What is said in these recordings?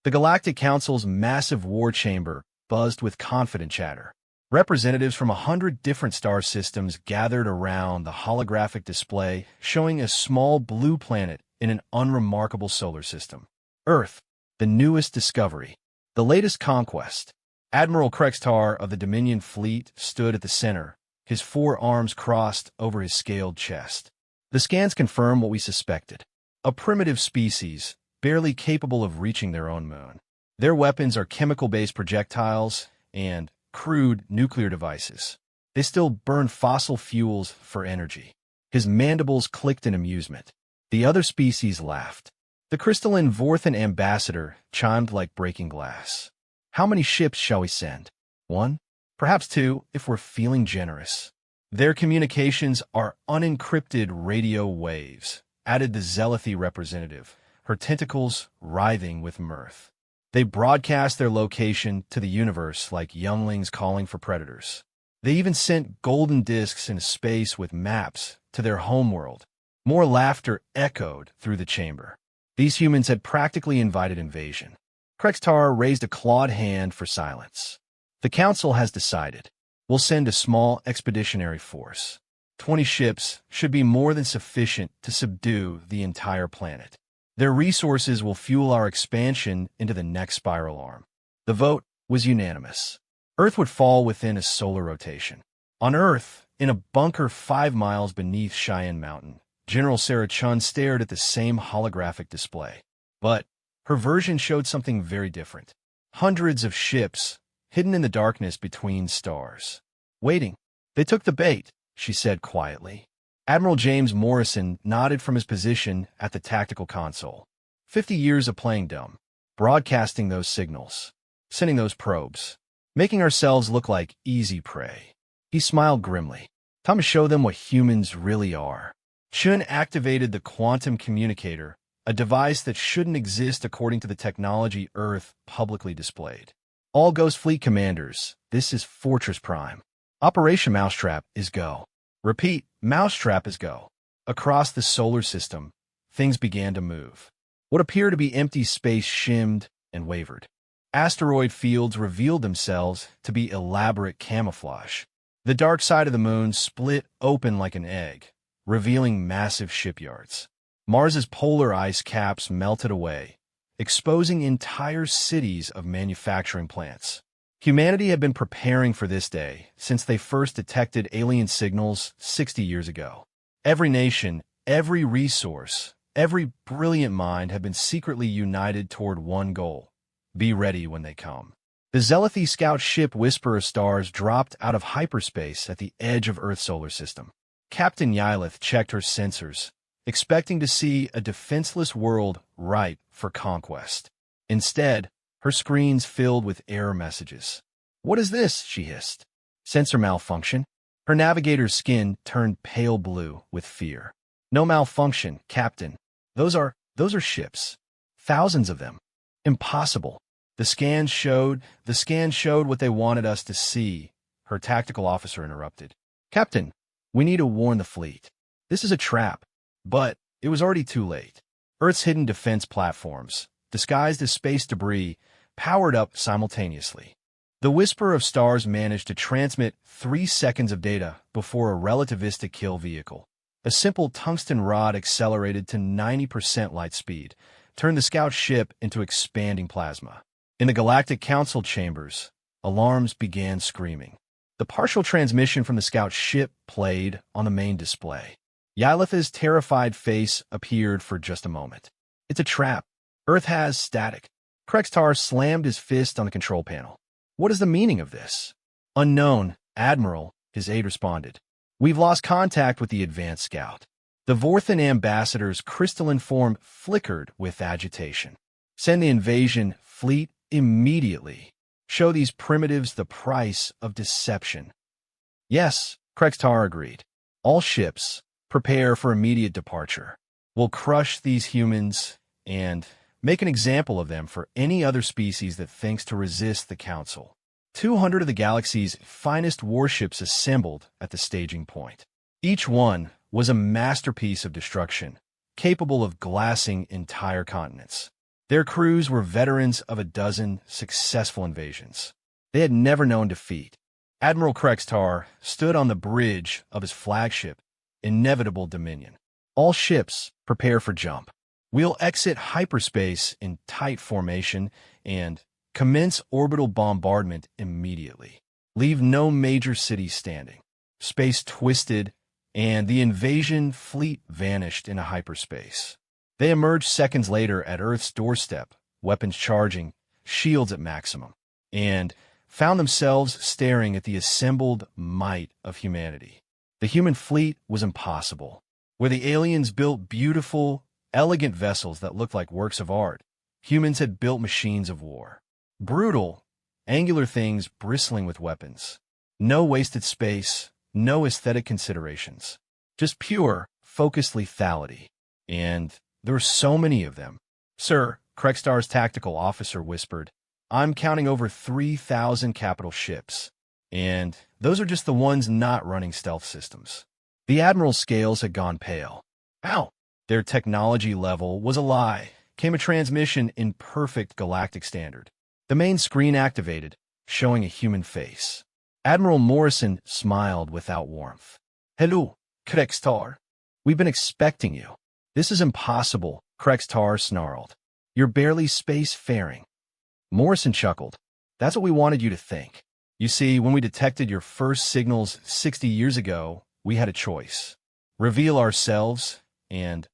The Galactic Council's massive war chamber buzzed with confident chatter. Representatives from 100 different star systems gathered around the holographic display, showing a small blue planet in an unremarkable solar system. Earth, the newest discovery, the latest conquest. Admiral Krextar of the Dominion fleet stood at the center, his four arms crossed over his scaled chest. The scans confirm what we suspected. A primitive species, barely capable of reaching their own moon. Their weapons are chemical-based projectiles and crude nuclear devices. They still burn fossil fuels for energy. His mandibles clicked in amusement. The other species laughed. The crystalline Vorthan ambassador chimed like breaking glass. How many ships shall we send? One? Perhaps two, if we're feeling generous. Their communications are unencrypted radio waves, added the Zealoty representative, her tentacles writhing with mirth. They broadcast their location to the universe like younglings calling for predators. They even sent golden discs into space with maps to their homeworld. More laughter echoed through the chamber. These humans had practically invited invasion. Krextar raised a clawed hand for silence. The Council has decided. We'll send a small expeditionary force. 20 ships should be more than sufficient to subdue the entire planet. Their resources will fuel our expansion into the next spiral arm. The vote was unanimous. Earth would fall within a solar rotation. On Earth, in a bunker 5 miles beneath Cheyenne Mountain, General Sarah Chun stared at the same holographic display. But her version showed something very different. Hundreds of ships, hidden in the darkness between stars. Waiting. They took the bait, she said quietly. Admiral James Morrison nodded from his position at the tactical console. 50 years of playing dumb, broadcasting those signals, sending those probes, making ourselves look like easy prey. He smiled grimly. Time to show them what humans really are. Chun activated the quantum communicator, a device that shouldn't exist according to the technology Earth publicly displayed. All Ghost Fleet commanders, this is Fortress Prime. Operation Mousetrap is go. Repeat, Mousetrap is go. Across the solar system, things began to move. What appeared to be empty space shimmed and wavered. Asteroid fields revealed themselves to be elaborate camouflage. The dark side of the moon split open like an egg, revealing massive shipyards. Mars's polar ice caps melted away, exposing entire cities of manufacturing plants. Humanity had been preparing for this day since they first detected alien signals 60 years ago. Every nation, every resource, every brilliant mind had been secretly united toward one goal. Be ready when they come. The Zealoty scout ship Whisper of Stars dropped out of hyperspace at the edge of Earth's solar system. Captain Yyleth checked her sensors, expecting to see a defenseless world ripe for conquest. Instead, her screens filled with error messages. "What is this?" she hissed. "Sensor malfunction." Her navigator's skin turned pale blue with fear. "No malfunction, Captain. Those are ships. Thousands of them. Impossible." The scans showed what they wanted us to see, her tactical officer interrupted. "Captain, we need to warn the fleet. This is a trap." But it was already too late. Earth's hidden defense platforms, disguised as space debris, powered up simultaneously. The Whisper of Stars managed to transmit 3 seconds of data before a relativistic kill vehicle. A simple tungsten rod accelerated to 90% light speed, turned the scout ship into expanding plasma. In the Galactic Council chambers, alarms began screaming. The partial transmission from the scout ship played on the main display. Yyleth's terrified face appeared for just a moment. "It's a trap. Earth has static." Krextar slammed his fist on the control panel. "What is the meaning of this?" "Unknown, Admiral," his aide responded. "We've lost contact with the advanced scout." The Vorthan ambassador's crystalline form flickered with agitation. "Send the invasion fleet immediately. Show these primitives the price of deception." "Yes," Krextar agreed. "All ships, prepare for immediate departure. We'll crush these humans and make an example of them for any other species that thinks to resist the Council." 200 of the galaxy's finest warships assembled at the staging point. Each one was a masterpiece of destruction, capable of glassing entire continents. Their crews were veterans of a dozen successful invasions. They had never known defeat. Admiral Krextar stood on the bridge of his flagship, Inevitable Dominion. All ships, prepare for jump. We'll exit hyperspace in tight formation and commence orbital bombardment immediately. Leave no major cities standing. Space twisted, and the invasion fleet vanished into hyperspace. They emerged seconds later at Earth's doorstep, weapons charging, shields at maximum, and found themselves staring at the assembled might of humanity. The human fleet was impossible. Where the aliens built beautiful, elegant vessels that looked like works of art, humans had built machines of war. Brutal, angular things bristling with weapons. No wasted space, no aesthetic considerations. Just pure, focused lethality. And there were so many of them. Sir, Krextar's tactical officer whispered, I'm counting over 3,000 capital ships. And those are just the ones not running stealth systems. The Admiral's scales had gone pale. Ow! Their technology level was a lie. Came a transmission in perfect galactic standard. The main screen activated, showing a human face. Admiral Morrison smiled without warmth. Hello, Krextar. We've been expecting you. This is impossible, Krextar snarled. You're barely space-faring. Morrison chuckled. That's what we wanted you to think. You see, when we detected your first signals 60 years ago, we had a choice. Reveal ourselves and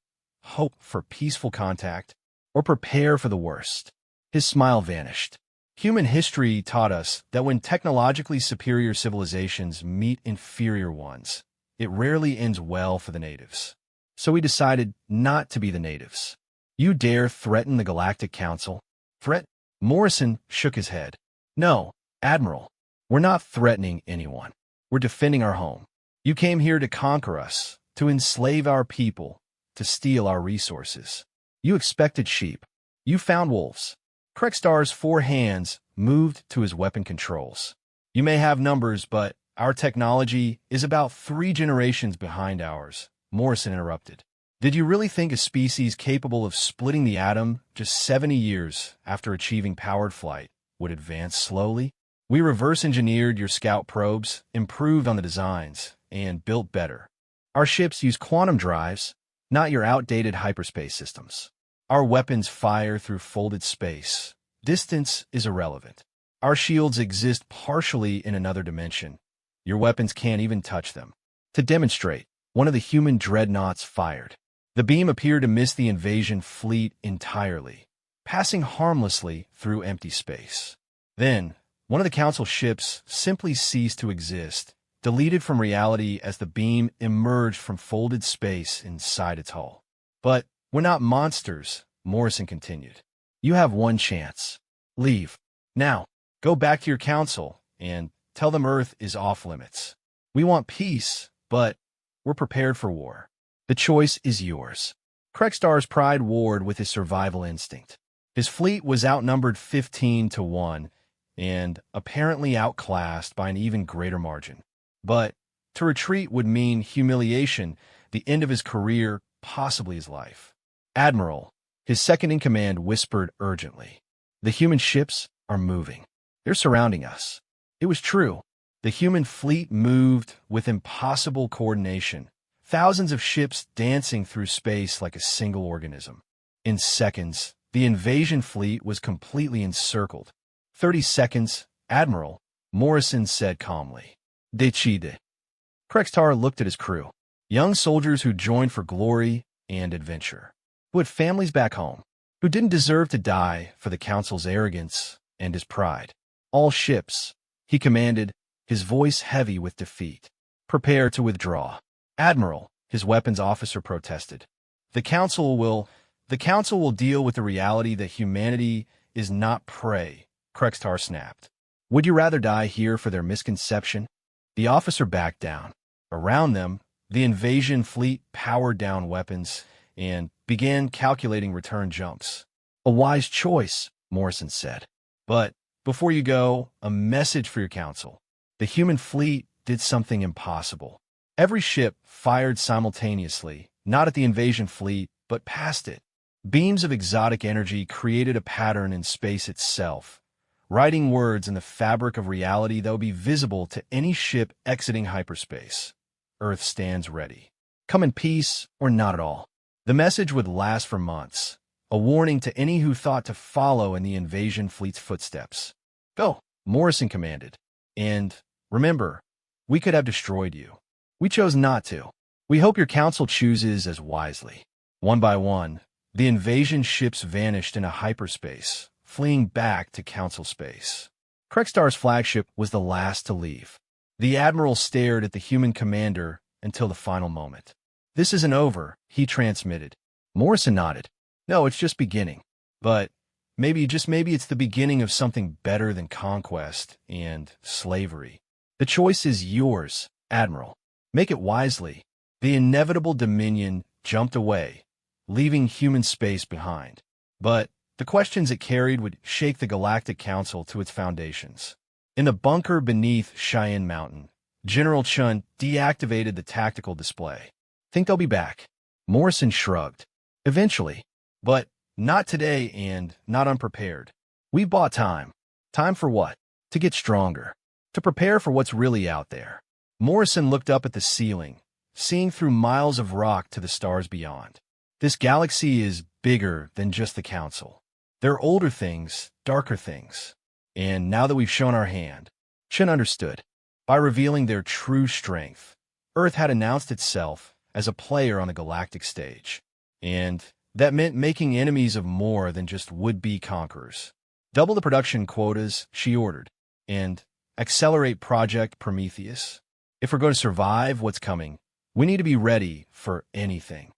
hope for peaceful contact, or prepare for the worst. His smile vanished. Human history taught us that when technologically superior civilizations meet inferior ones, it rarely ends well for the natives. So we decided not to be the natives. You dare threaten the Galactic Council? Threat? Morrison shook his head. No, Admiral. We're not threatening anyone. We're defending our home. You came here to conquer us, to enslave our people, to steal our resources. You expected sheep. You found wolves. Krextar's 4 hands moved to his weapon controls. You may have numbers, but our technology is about 3 generations behind ours, Morrison interrupted. Did you really think a species capable of splitting the atom just 70 years after achieving powered flight would advance slowly? We reverse-engineered your scout probes, improved on the designs, and built better. Our ships use quantum drives, not your outdated hyperspace systems. Our weapons fire through folded space. Distance is irrelevant. Our shields exist partially in another dimension. Your weapons can't even touch them. To demonstrate, one of the human dreadnoughts fired. The beam appeared to miss the invasion fleet entirely, passing harmlessly through empty space. Then, one of the Council ships simply ceased to exist, deleted from reality as the beam emerged from folded space inside its hull. But we're not monsters, Morrison continued. You have one chance. Leave. Now, go back to your council and tell them Earth is off limits. We want peace, but we're prepared for war. The choice is yours. Krextar's pride warred with his survival instinct. His fleet was outnumbered 15-1 and apparently outclassed by an even greater margin. But to retreat would mean humiliation, the end of his career, possibly his life. Admiral, his second-in-command whispered urgently, the human ships are moving. They're surrounding us. It was true. The human fleet moved with impossible coordination, thousands of ships dancing through space like a single organism. In seconds, the invasion fleet was completely encircled. 30 seconds, Admiral, Morrison said calmly. Decide. Krextar looked at his crew, young soldiers who joined for glory and adventure, who had families back home, who didn't deserve to die for the Council's arrogance and his pride. All ships, he commanded, his voice heavy with defeat. Prepare to withdraw. Admiral, his weapons officer protested. The Council will deal with the reality that humanity is not prey, Krextar snapped. Would you rather die here for their misconception? The officer backed down. Around them, the invasion fleet powered down weapons and began calculating return jumps. A wise choice, Morrison said. But before you go, a message for your council. The human fleet did something impossible. Every ship fired simultaneously, not at the invasion fleet, but past it. Beams of exotic energy created a pattern in space itself, writing words in the fabric of reality that would be visible to any ship exiting hyperspace. Earth stands ready. Come in peace or not at all. The message would last for months, a warning to any who thought to follow in the invasion fleet's footsteps. Go, Morrison commanded. And remember, we could have destroyed you. We chose not to. We hope your council chooses as wisely. One by one, the invasion ships vanished into hyperspace, fleeing back to council space. Krekstar's flagship was the last to leave. The admiral stared at the human commander until the final moment. This isn't over, he transmitted. Morrison nodded. No, it's just beginning. But maybe, just maybe, it's the beginning of something better than conquest and slavery. The choice is yours, Admiral. Make it wisely. The inevitable Dominion jumped away, leaving human space behind. But the questions it carried would shake the Galactic Council to its foundations. In the bunker beneath Cheyenne Mountain, General Chun deactivated the tactical display. Think they'll be back? Morrison shrugged. Eventually. But not today and not unprepared. We bought time. Time for what? To get stronger. To prepare for what's really out there. Morrison looked up at the ceiling, seeing through miles of rock to the stars beyond. This galaxy is bigger than just the Council. There are older things, darker things. And now that we've shown our hand, Chen understood. By revealing their true strength, Earth had announced itself as a player on the galactic stage. And that meant making enemies of more than just would-be conquerors. Double the production quotas, she ordered, and accelerate Project Prometheus. If we're going to survive what's coming, we need to be ready for anything.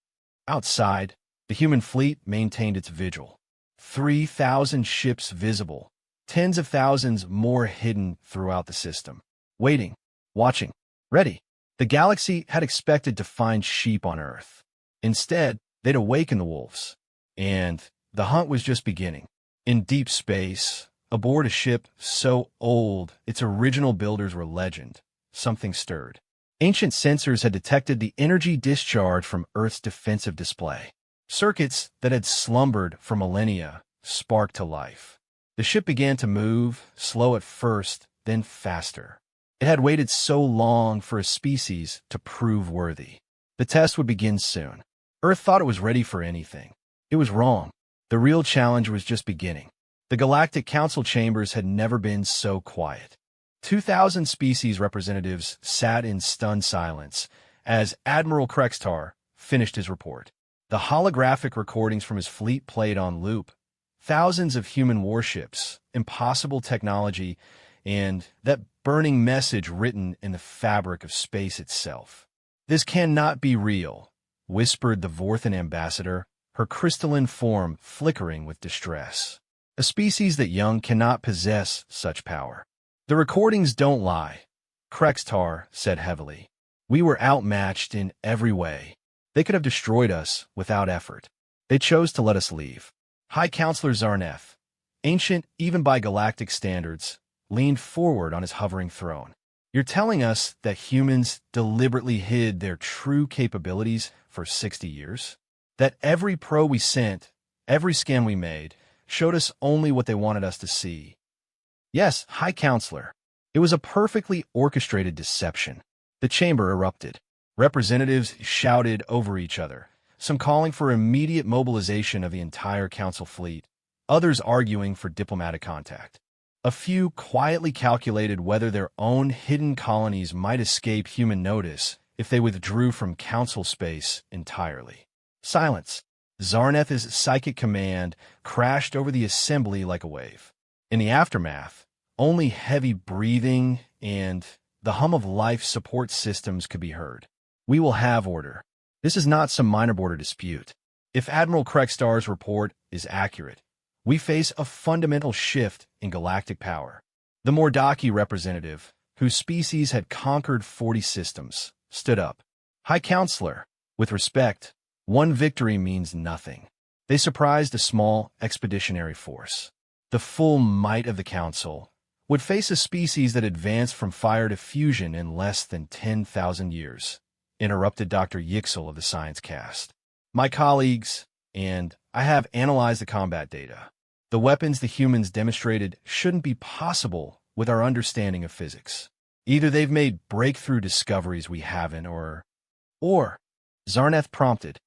Outside, the human fleet maintained its vigil. 3,000 ships visible, tens of thousands more hidden throughout the system. Waiting, watching, ready. The galaxy had expected to find sheep on Earth. Instead, they'd awaken the wolves. And the hunt was just beginning. In deep space, aboard a ship so old its original builders were legend, something stirred. Ancient sensors had detected the energy discharge from Earth's defensive display. Circuits that had slumbered for millennia sparked to life. The ship began to move, slow at first, then faster. It had waited so long for a species to prove worthy. The test would begin soon. Earth thought it was ready for anything. It was wrong. The real challenge was just beginning. The Galactic Council chambers had never been so quiet. 2,000 species representatives sat in stunned silence as Admiral Krekstar finished his report. The holographic recordings from his fleet played on loop. Thousands of human warships, impossible technology, and that burning message written in the fabric of space itself. This cannot be real, whispered the Vorthan ambassador, her crystalline form flickering with distress. A species that young cannot possess such power. The recordings don't lie, Krekstar said heavily. We were outmatched in every way. They could have destroyed us without effort. They chose to let us leave. High Counselor Zarneth, ancient even by galactic standards, leaned forward on his hovering throne. You're telling us that humans deliberately hid their true capabilities for 60 years? That every probe we sent, every scan we made, showed us only what they wanted us to see? Yes, High Counselor. It was a perfectly orchestrated deception. The chamber erupted. Representatives shouted over each other, some calling for immediate mobilization of the entire Council fleet, others arguing for diplomatic contact. A few quietly calculated whether their own hidden colonies might escape human notice if they withdrew from Council space entirely. Silence. Zarneth's psychic command crashed over the assembly like a wave. In the aftermath, only heavy breathing and the hum of life support systems could be heard. We will have order. This is not some minor border dispute. If Admiral Krekstar's report is accurate, we face a fundamental shift in galactic power. The Mordaki representative, whose species had conquered 40 systems, stood up. High Counselor, with respect, one victory means nothing. They surprised a small expeditionary force. The full might of the Council would face a species that advanced from fire to fusion in less than 10,000 years, interrupted Dr. Yixel of the Science Cast. My colleagues, and I have analyzed the combat data. The weapons the humans demonstrated shouldn't be possible with our understanding of physics. Either they've made breakthrough discoveries we haven't, or Zarneth prompted,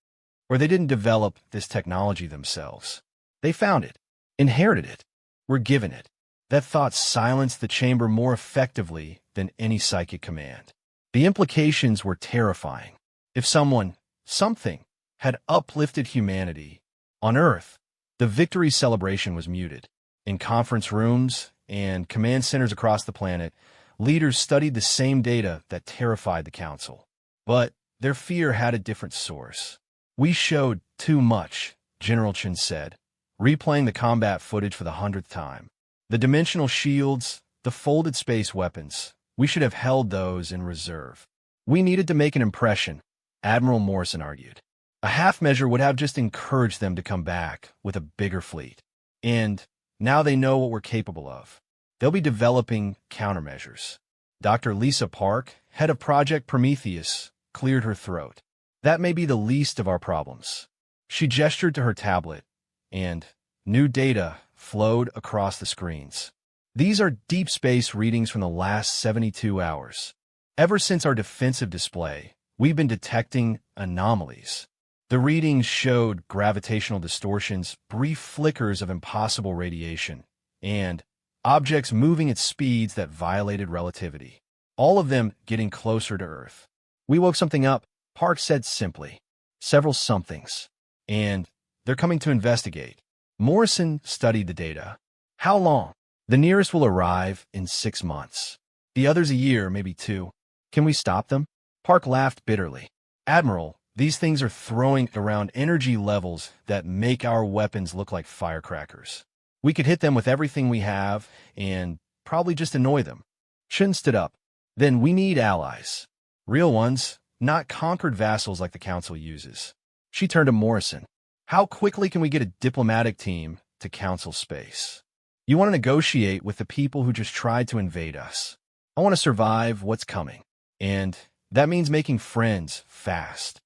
or they didn't develop this technology themselves. They found it, inherited it, were given it. That thought silenced the chamber more effectively than any psychic command. The implications were terrifying. If something, had uplifted humanity on Earth, the victory celebration was muted. In conference rooms and command centers across the planet, leaders studied the same data that terrified the Council. But their fear had a different source. "We showed too much," General Chen said, replaying the combat footage for the 100th time. "The dimensional shields, the folded space weapons, we should have held those in reserve. We needed to make an impression," Admiral Morrison argued. "A half measure would have just encouraged them to come back with a bigger fleet. And now they know what we're capable of. They'll be developing countermeasures." Dr. Lisa Park, head of Project Prometheus, cleared her throat. "That may be the least of our problems." She gestured to her tablet, and new data flowed across the screens. "These are deep space readings from the last 72 hours. Ever since our defensive display, we've been detecting anomalies. The readings showed gravitational distortions, brief flickers of impossible radiation, and objects moving at speeds that violated relativity, all of them getting closer to Earth. We woke something up," Park said simply. "Several somethings. And they're coming to investigate." Morrison studied the data. "How long?" "The nearest will arrive in 6 months. The others a year, maybe 2. Can we stop them?" Park laughed bitterly. "Admiral, these things are throwing around energy levels that make our weapons look like firecrackers. We could hit them with everything we have and probably just annoy them." Chen stood up. "Then we need allies. Real ones, not conquered vassals like the Council uses." She turned to Morrison. "How quickly can we get a diplomatic team to Council space? You want to negotiate with the people who just tried to invade us. I want to survive what's coming. And that means making friends fast."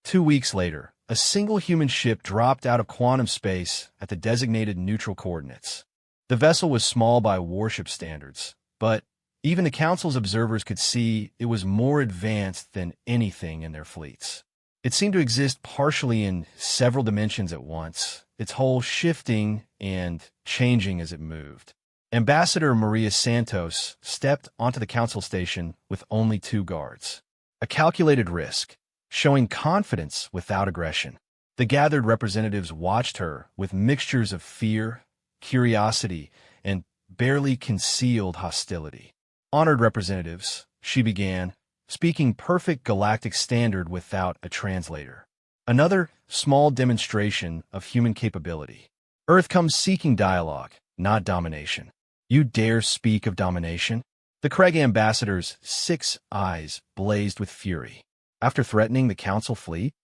2 weeks later, a single human ship dropped out of quantum space at the designated neutral coordinates. The vessel was small by warship standards, but even the Council's observers could see it was more advanced than anything in their fleets. It seemed to exist partially in several dimensions at once, its hull shifting and changing as it moved. Ambassador Maria Santos stepped onto the Council station with only 2 guards. A calculated risk, showing confidence without aggression. The gathered representatives watched her with mixtures of fear, curiosity, and barely concealed hostility. "Honored representatives," she began, speaking perfect galactic standard without a translator. "Another small demonstration of human capability. Earth comes seeking dialogue, not domination." "You dare speak of domination?" The Craig ambassador's 6 eyes blazed with fury. "After threatening the Council fleet?"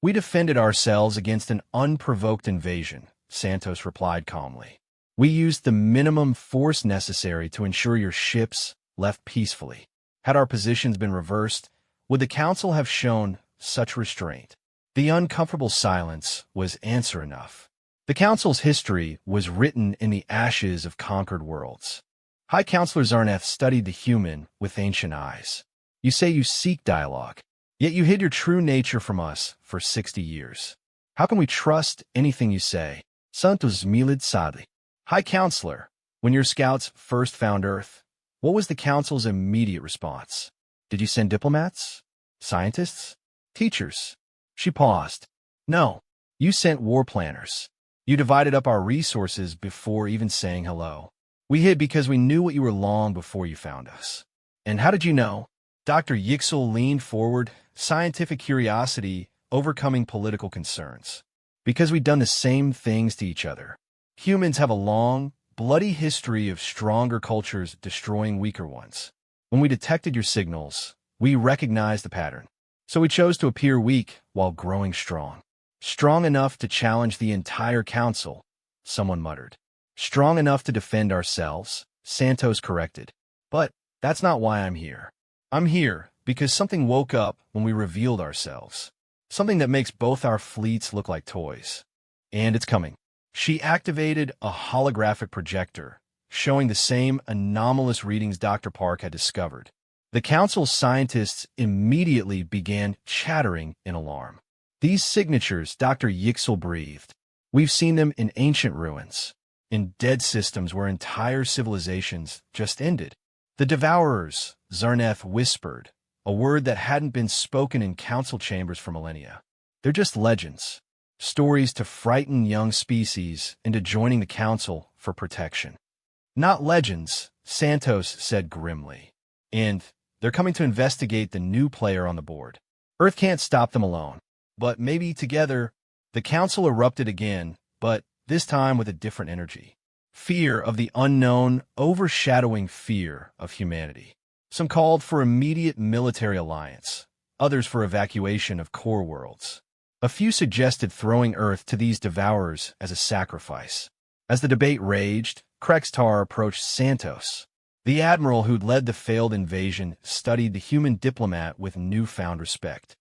"We defended ourselves against an unprovoked invasion," Santos replied calmly. "We used the minimum force necessary to ensure your ships left peacefully. Had our positions been reversed, would the Council have shown such restraint?" The uncomfortable silence was answer enough. The Council's history was written in the ashes of conquered worlds. High Counselor Zarneth studied the human with ancient eyes. "You say you seek dialogue, yet you hid your true nature from us for 60 years. How can we trust anything you say?" Santos smiled sadly. "High Counselor, when your scouts first found Earth, what was the Council's immediate response? Did you send diplomats? Scientists? Teachers?" She paused. "No, you sent war planners. You divided up our resources before even saying hello. We hid because we knew what you were long before you found us." "And how did you know?" Dr. Yixel leaned forward, scientific curiosity overcoming political concerns. "Because we'd done the same things to each other. Humans have a long, bloody history of stronger cultures destroying weaker ones. When we detected your signals, we recognized the pattern. So we chose to appear weak while growing strong." "Strong enough to challenge the entire Council," someone muttered. "Strong enough to defend ourselves," Santos corrected. "But that's not why I'm here. I'm here because something woke up when we revealed ourselves. Something that makes both our fleets look like toys. And it's coming. She activated a holographic projector, showing the same anomalous readings Dr. Park had discovered. The council's scientists immediately began chattering in alarm. These signatures, Dr. Yixel breathed. We've seen them in ancient ruins, in dead systems where entire civilizations just ended. The Devourers, Zarneth whispered, a word that hadn't been spoken in council chambers for millennia. They're just legends, stories to frighten young species into joining the council for protection. Not legends, Santos said grimly. And they're coming to investigate the new player on the board. Earth can't stop them alone. But maybe together, the council erupted again, but this time with a different energy. Fear of the unknown overshadowing fear of humanity. Some called for immediate military alliance, others for evacuation of core worlds. A few suggested throwing Earth to these devourers as a sacrifice. As the debate raged, Krextar approached Santos. The admiral who'd led the failed invasion studied the human diplomat with newfound respect.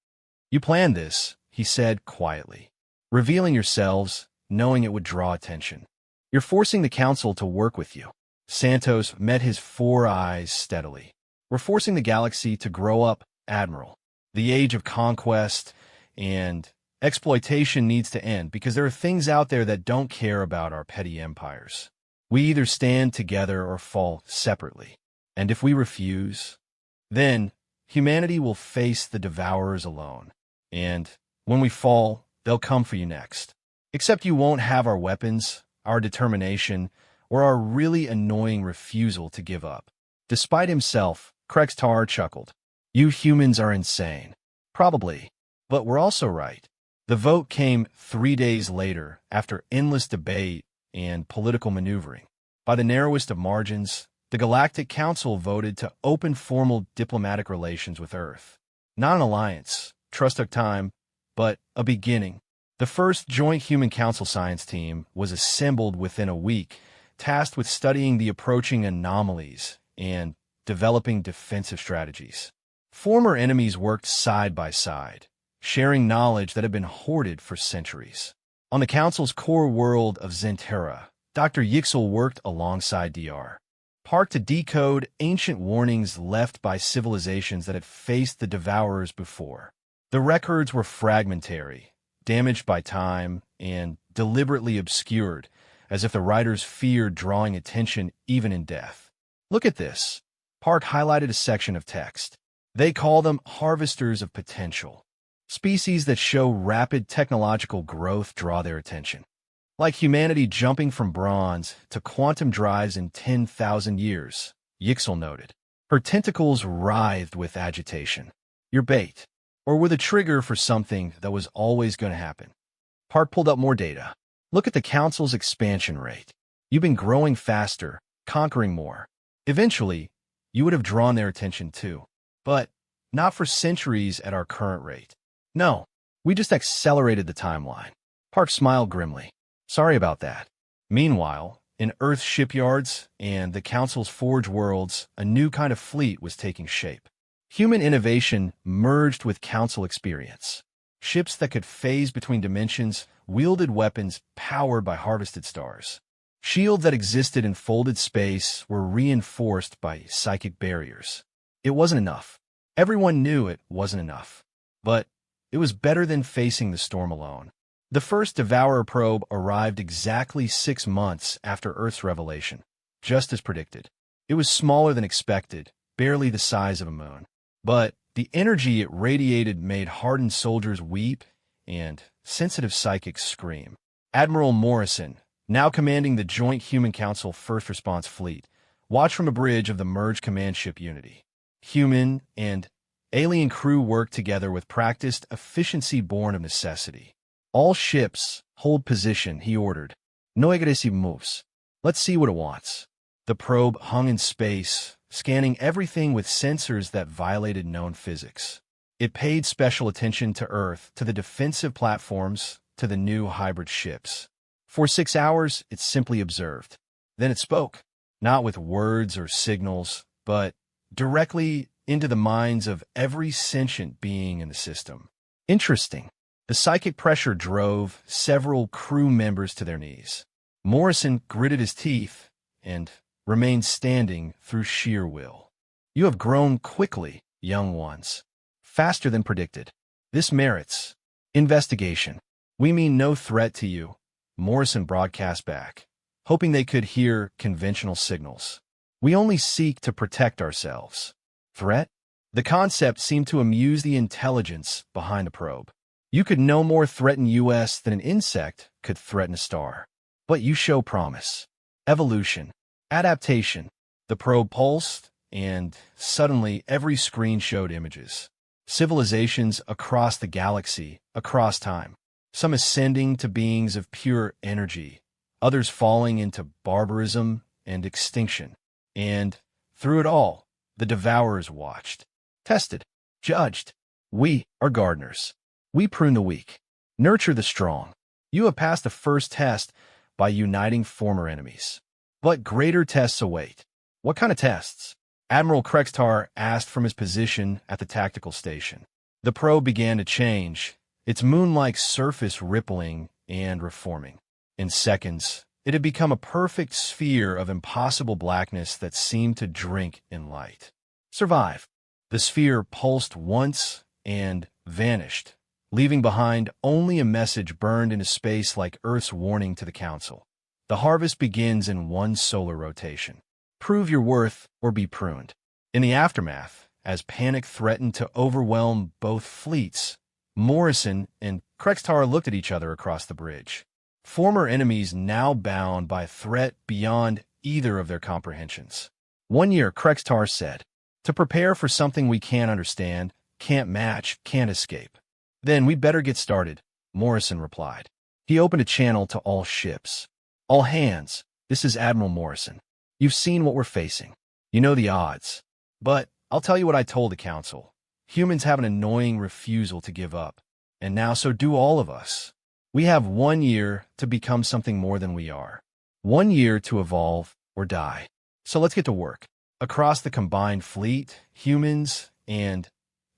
You planned this, he said quietly, revealing yourselves, knowing it would draw attention. You're forcing the council to work with you. Santos met his 4 eyes steadily. We're forcing the galaxy to grow up, Admiral. The age of conquest and exploitation needs to end because there are things out there that don't care about our petty empires. We either stand together or fall separately. And if we refuse, then humanity will face the devourers alone. And when we fall, they'll come for you next. Except you won't have our weapons, our determination, or our really annoying refusal to give up. Despite himself, Krextar chuckled. You humans are insane. Probably. But we're also right. The vote came 3 days later after endless debate and political maneuvering. By the narrowest of margins, the Galactic Council voted to open formal diplomatic relations with Earth. Not an alliance, trust took time, but a beginning. The first Joint Human Council Science Team was assembled within a week, tasked with studying the approaching anomalies and developing defensive strategies. Former enemies worked side by side, sharing knowledge that had been hoarded for centuries. On the Council's core world of Zentera, Dr. Yixel worked alongside Dr. Park to decode ancient warnings left by civilizations that had faced the Devourers before. The records were fragmentary, damaged by time, and deliberately obscured, as if the writers feared drawing attention even in death. Look at this. Park highlighted a section of text. They call them harvesters of potential. Species that show rapid technological growth draw their attention. Like humanity jumping from bronze to quantum drives in 10,000 years, Yixel noted. Her tentacles writhed with agitation. Your bait. Or with a trigger for something that was always going to happen. Park pulled up more data. Look at the Council's expansion rate. You've been growing faster, conquering more. Eventually, you would have drawn their attention too. But not for centuries at our current rate. No, we just accelerated the timeline. Park smiled grimly. Sorry about that. Meanwhile, in Earth's shipyards and the Council's forge worlds, a new kind of fleet was taking shape. Human innovation merged with Council experience. Ships that could phase between dimensions wielded weapons powered by harvested stars. Shields that existed in folded space were reinforced by psychic barriers. It wasn't enough. Everyone knew it wasn't enough. But it was better than facing the storm alone. The first Devourer probe arrived exactly 6 months after Earth's revelation, just as predicted. It was smaller than expected, barely the size of a moon. But the energy it radiated made hardened soldiers weep and sensitive psychics scream. Admiral Morrison, now commanding the Joint Human Council First Response Fleet, watched from a bridge of the merged command ship Unity. Human and alien crew worked together with practiced efficiency born of necessity. All ships, hold position, he ordered. No aggressive moves. Let's see what it wants. The probe hung in space, scanning everything with sensors that violated known physics. It paid special attention to Earth, to the defensive platforms, to the new hybrid ships. For 6 hours, it simply observed. Then it spoke, not with words or signals, but directly into the minds of every sentient being in the system. Interesting. The psychic pressure drove several crew members to their knees. Morrison gritted his teeth and remained standing through sheer will. You have grown quickly, young ones. Faster than predicted. This merits investigation. We mean no threat to you, Morrison broadcast back, hoping they could hear conventional signals. We only seek to protect ourselves. Threat? The concept seemed to amuse the intelligence behind the probe. You could no more threaten us than an insect could threaten a star. But you show promise. Evolution. Adaptation. The probe pulsed, and suddenly every screen showed images. Civilizations across the galaxy, across time. Some ascending to beings of pure energy, others falling into barbarism and extinction. And, through it all, the Devourers watched. Tested. Judged. We are gardeners. We prune the weak. Nurture the strong. You have passed the first test by uniting former enemies. But greater tests await. What kind of tests? Admiral Krextar asked from his position at the tactical station. The probe began to change, its moon-like surface rippling and reforming. In seconds, it had become a perfect sphere of impossible blackness that seemed to drink in light. Survive. The sphere pulsed once and vanished, leaving behind only a message burned into space like Earth's warning to the Council. The harvest begins in one solar rotation. Prove your worth or be pruned. In the aftermath, as panic threatened to overwhelm both fleets, Morrison and Krextar looked at each other across the bridge. Former enemies now bound by threat beyond either of their comprehensions. 1 year, Krextar said, to prepare for something we can't understand, can't match, can't escape. Then we'd better get started, Morrison replied. He opened a channel to all ships. All hands, this is Admiral Morrison. You've seen what we're facing. You know the odds. But I'll tell you what I told the Council. Humans have an annoying refusal to give up. And now so do all of us. We have 1 year to become something more than we are. 1 year to evolve or die. So let's get to work. Across the combined fleet, humans and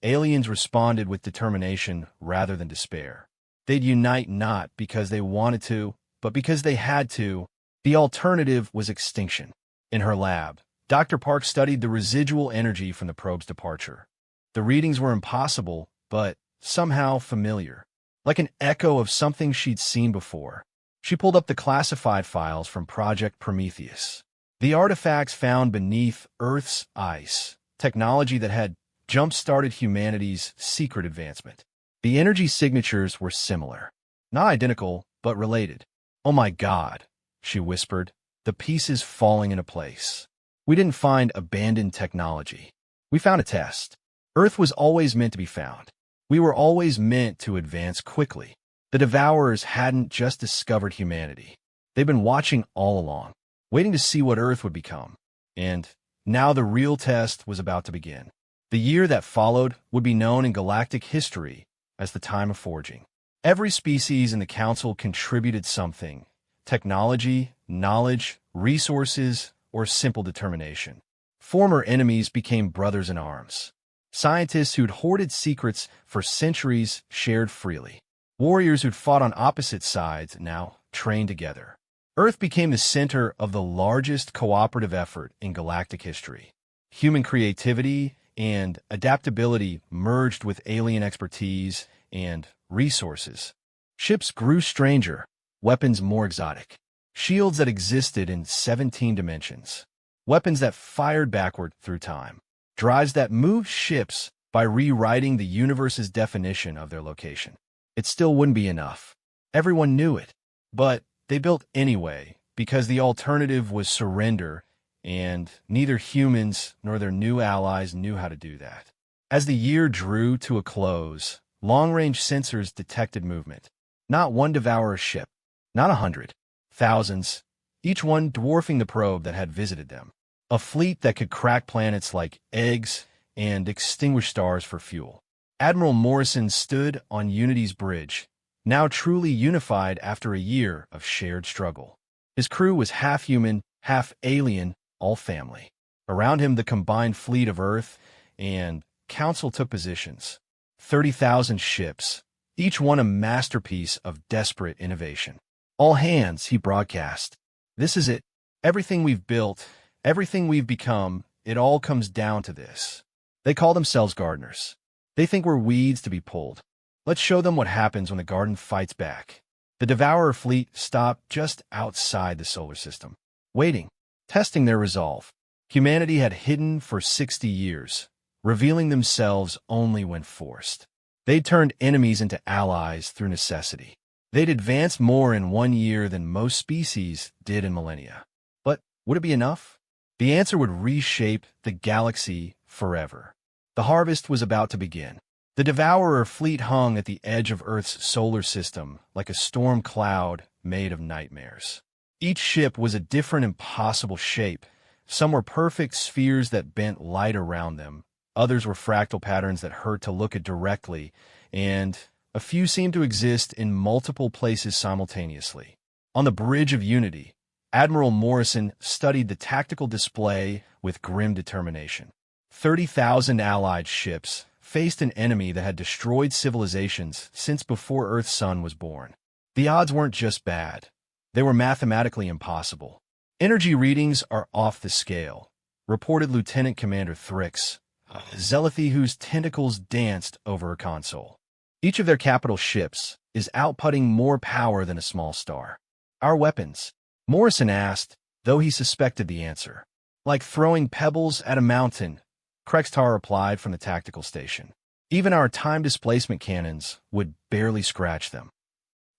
aliens responded with determination rather than despair. They'd unite not because they wanted to, but because they had to. The alternative was extinction. In her lab, Dr. Park studied the residual energy from the probe's departure. The readings were impossible, but somehow familiar, like an echo of something she'd seen before. She pulled up the classified files from Project Prometheus. The artifacts found beneath Earth's ice, technology that had jump-started humanity's secret advancement. The energy signatures were similar. Not identical, but related. Oh my God, she whispered, the pieces falling into place. We didn't find abandoned technology. We found a test. Earth was always meant to be found. We were always meant to advance quickly. The Devourers hadn't just discovered humanity. They'd been watching all along, waiting to see what Earth would become. And now the real test was about to begin. The year that followed would be known in galactic history as the time of forging. Every species in the Council contributed something: technology, knowledge, resources, or simple determination. Former enemies became brothers in arms. Scientists who'd hoarded secrets for centuries shared freely. Warriors who'd fought on opposite sides now trained together. Earth became the center of the largest cooperative effort in galactic history. Human creativity and adaptability merged with alien expertise and resources. Ships grew stranger, weapons more exotic. Shields that existed in 17 dimensions. Weapons that fired backward through time. Drives that moved ships by rewriting the universe's definition of their location. It still wouldn't be enough. Everyone knew it. But they built anyway, because the alternative was surrender, and neither humans nor their new allies knew how to do that. As the year drew to a close, long-range sensors detected movement. Not one Devourer ship, not 100, thousands, each one dwarfing the probe that had visited them. A fleet that could crack planets like eggs and extinguish stars for fuel. Admiral Morrison stood on Unity's bridge, now truly unified after a year of shared struggle. His crew was half human, half alien, all family. Around him, the combined fleet of Earth and Council took positions. 30,000 ships, each one a masterpiece of desperate innovation. All hands, he broadcast. This is it. Everything we've built, everything we've become, it all comes down to this. They call themselves gardeners. They think we're weeds to be pulled. Let's show them what happens when the garden fights back. The Devourer fleet stopped just outside the solar system, waiting, testing their resolve. Humanity had hidden for 60 years, revealing themselves only when forced. They'd turned enemies into allies through necessity. They'd advanced more in 1 year than most species did in millennia. But would it be enough? The answer would reshape the galaxy forever. The harvest was about to begin. The Devourer fleet hung at the edge of Earth's solar system like a storm cloud made of nightmares. Each ship was a different impossible shape. Some were perfect spheres that bent light around them. Others were fractal patterns that hurt to look at directly, and a few seemed to exist in multiple places simultaneously. On the Bridge of Unity, Admiral Morrison studied the tactical display with grim determination. 30,000 Allied ships faced an enemy that had destroyed civilizations since before Earth's sun was born. The odds weren't just bad. They were mathematically impossible. Energy readings are off the scale, reported Lieutenant Commander Thrix, a Zealothi whose tentacles danced over a console. Each of their capital ships is outputting more power than a small star. Our weapons? Morrison asked, though he suspected the answer. Like throwing pebbles at a mountain, Krextar replied from the tactical station. Even our time displacement cannons would barely scratch them.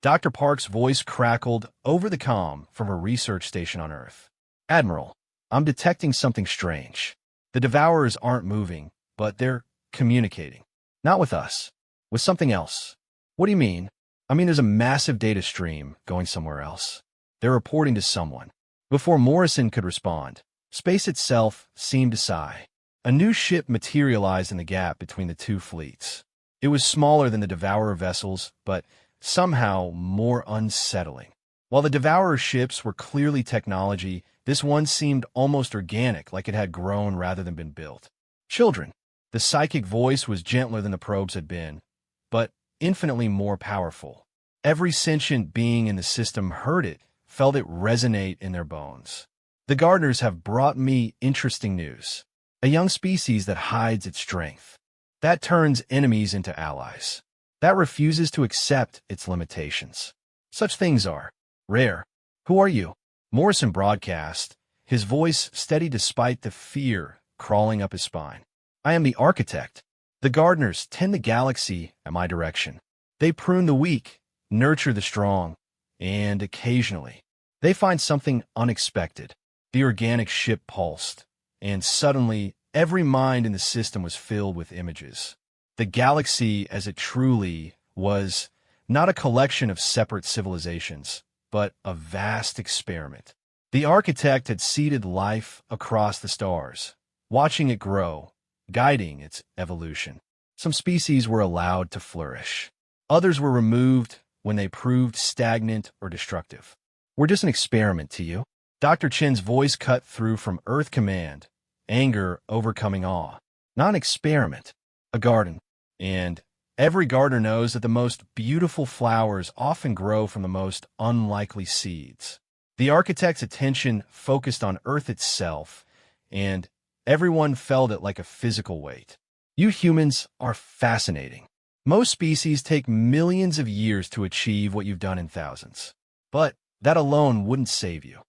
Dr. Park's voice crackled over the comm from a research station on Earth. Admiral, I'm detecting something strange. The Devourers aren't moving, but they're communicating. Not with us. With something else. What do you mean? I mean, there's a massive data stream going somewhere else. They're reporting to someone. Before Morrison could respond, space itself seemed to sigh. A new ship materialized in the gap between the two fleets. It was smaller than the Devourer vessels, but somehow more unsettling. While the Devourer ships were clearly technology, this one seemed almost organic, like it had grown rather than been built. Children. The psychic voice was gentler than the probes had been, but infinitely more powerful. Every sentient being in the system heard it, felt it resonate in their bones. The gardeners have brought me interesting news. A young species that hides its strength. That turns enemies into allies. That refuses to accept its limitations. Such things are rare. Who are you? Morrison broadcast, his voice steady despite the fear crawling up his spine. I am the architect. The gardeners tend the galaxy at my direction. They prune the weak, nurture the strong, and occasionally, they find something unexpected. The organic ship pulsed, and suddenly, every mind in the system was filled with images. The galaxy, as it truly was, not a collection of separate civilizations, but a vast experiment. The architect had seeded life across the stars, watching it grow, guiding its evolution. Some species were allowed to flourish. Others were removed when they proved stagnant or destructive. We're just an experiment to you. Dr. Chen's voice cut through from Earth Command, anger overcoming awe. Not an experiment, a garden. And every gardener knows that the most beautiful flowers often grow from the most unlikely seeds. The architect's attention focused on Earth itself, and everyone felt it like a physical weight. You humans are fascinating. Most species take millions of years to achieve what you've done in thousands. But that alone wouldn't save you.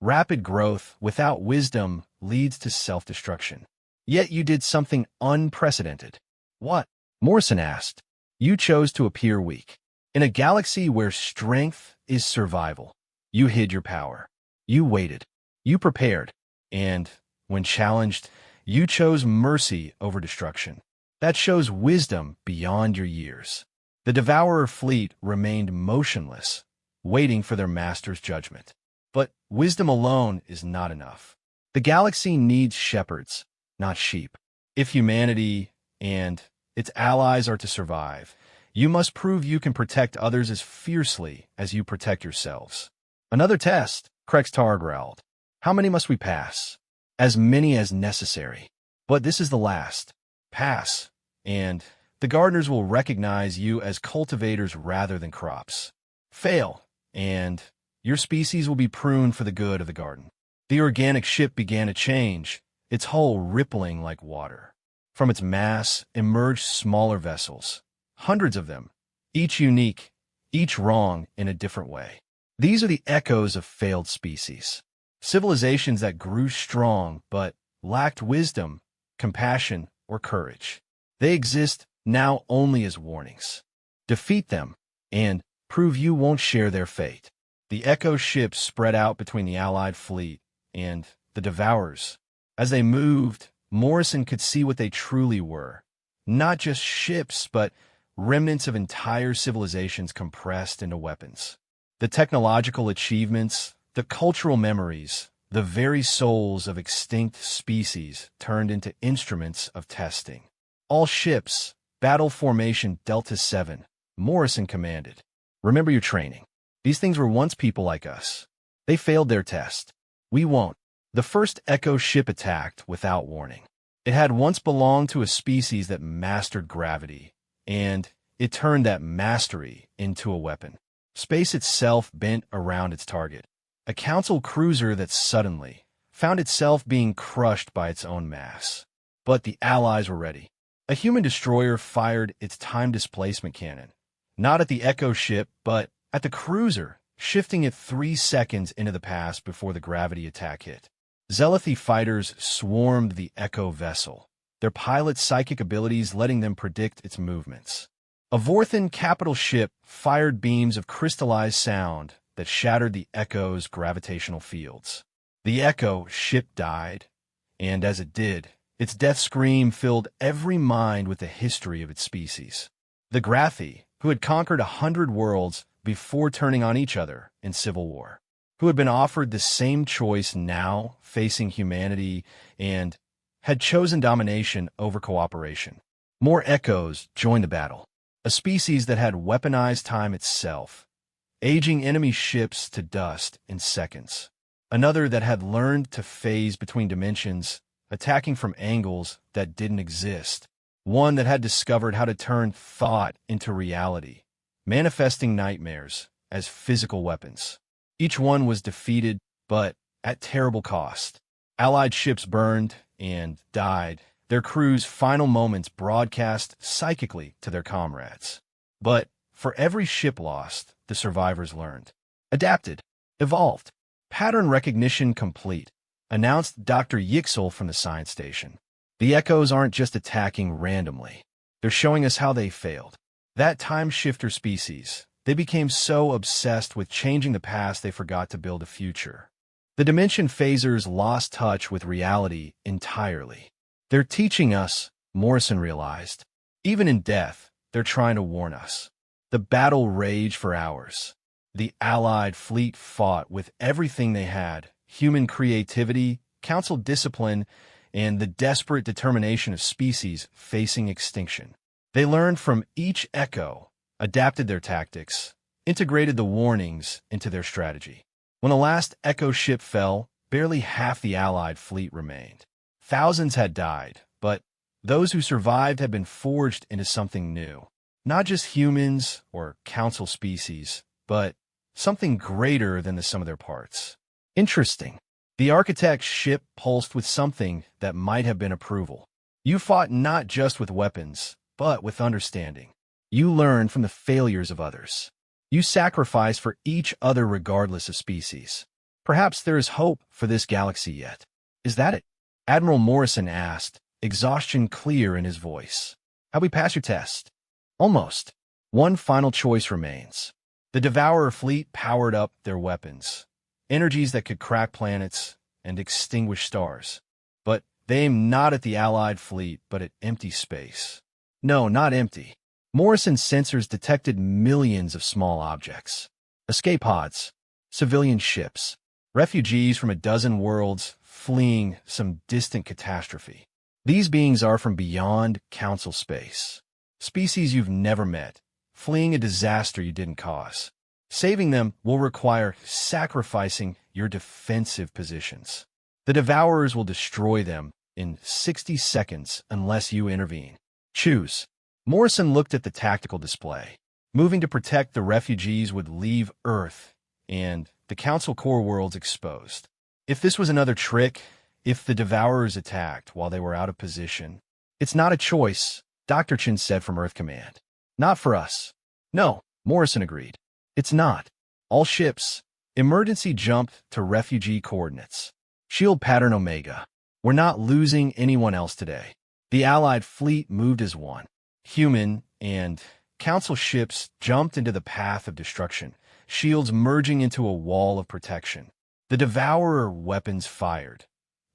Rapid growth without wisdom leads to self-destruction. Yet you did something unprecedented. What? Morrison asked. You chose to appear weak. In a galaxy where strength is survival, you hid your power. You waited. You prepared. And, when challenged, you chose mercy over destruction. That shows wisdom beyond your years. The Devourer fleet remained motionless, waiting for their master's judgment. But wisdom alone is not enough. The galaxy needs shepherds, not sheep. If humanity and its allies are to survive, you must prove you can protect others as fiercely as you protect yourselves. Another test, Krextar growled. How many must we pass? As many as necessary. But this is the last. Pass, and The gardeners will recognize you as cultivators rather than crops. Fail, and your species will be pruned for the good of the garden. The organic ship began to change, its hull rippling like water. From its mass emerged smaller vessels, hundreds of them, each unique, each wrong in a different way. These are the echoes of failed species. Civilizations that grew strong but lacked wisdom, compassion, or courage. They exist now only as warnings. Defeat them, and prove you won't share their fate. The Echo ships spread out between the Allied fleet and the Devourers. As they moved, Morrison could see what they truly were. Not just ships, but remnants of entire civilizations compressed into weapons. The technological achievements, the cultural memories, the very souls of extinct species turned into instruments of testing. All ships, Battle Formation Delta 7, Morrison commanded. Remember your training. These things were once people like us. They failed their test. We won't. The first Echo ship attacked without warning. It had once belonged to a species that mastered gravity, and it turned that mastery into a weapon. Space itself bent around its target. A Council cruiser that suddenly found itself being crushed by its own mass. But the Allies were ready. A human destroyer fired its time displacement cannon, not at the Echo ship, but at the cruiser, shifting it 3 seconds into the past before the gravity attack hit. Zealothi fighters swarmed the Echo vessel, their pilot's psychic abilities letting them predict its movements. A Vorthan capital ship fired beams of crystallized sound that shattered the Echo's gravitational fields. The Echo ship died, and as it did, its death scream filled every mind with the history of its species. The Grathi, who had conquered 100 worlds before turning on each other in civil war, who had been offered the same choice now facing humanity and had chosen domination over cooperation. More Echoes joined the battle, a species that had weaponized time itself, aging enemy ships to dust in seconds. Another that had learned to phase between dimensions, attacking from angles that didn't exist. One that had discovered how to turn thought into reality, manifesting nightmares as physical weapons. Each one was defeated, but at terrible cost. Allied ships burned and died, their crews' final moments broadcast psychically to their comrades. But for every ship lost, the survivors learned. Adapted. Evolved. Pattern recognition complete, announced Dr. Yixel from the science station. The Echoes aren't just attacking randomly. They're showing us how they failed. That time-shifter species, they became so obsessed with changing the past they forgot to build a future. The Dimension Phasers lost touch with reality entirely. They're teaching us, Morrison realized. Even in death, they're trying to warn us. The battle raged for hours. The Allied fleet fought with everything they had, human creativity, Council discipline, and the desperate determination of species facing extinction. They learned from each Echo, adapted their tactics, integrated the warnings into their strategy. When the last Echo ship fell, barely half the Allied fleet remained. Thousands had died, but those who survived had been forged into something new. Not just humans or Council species, but something greater than the sum of their parts. Interesting. The Architect's ship pulsed with something that might have been approval. You fought not just with weapons, but with understanding. You learned from the failures of others. You sacrificed for each other regardless of species. Perhaps there is hope for this galaxy yet. Is that it? Admiral Morrison asked, exhaustion clear in his voice. Have we passed your test? Almost. One final choice remains. The Devourer fleet powered up their weapons, energies that could crack planets and extinguish stars. But they aimed not at the Allied fleet, but at empty space. No, not empty. Morrison's sensors detected millions of small objects. Escape pods, civilian ships, refugees from a dozen worlds fleeing some distant catastrophe. These beings are from beyond Council space. Species you've never met, fleeing a disaster you didn't cause. Saving them will require sacrificing your defensive positions. The Devourers will destroy them in 60 seconds unless you intervene. Choose. Morrison looked at the tactical display. Moving to protect the refugees would leave Earth and the Council core worlds exposed. If this was another trick, if the Devourers attacked while they were out of position, it's not a choice, Dr. Chin said from Earth Command. Not for us. No, Morrison agreed. It's not. All ships. Emergency jump to refugee coordinates. Shield pattern Omega. We're not losing anyone else today. The Allied fleet moved as one. Human and Council ships jumped into the path of destruction, shields merging into a wall of protection. The Devourer weapons fired.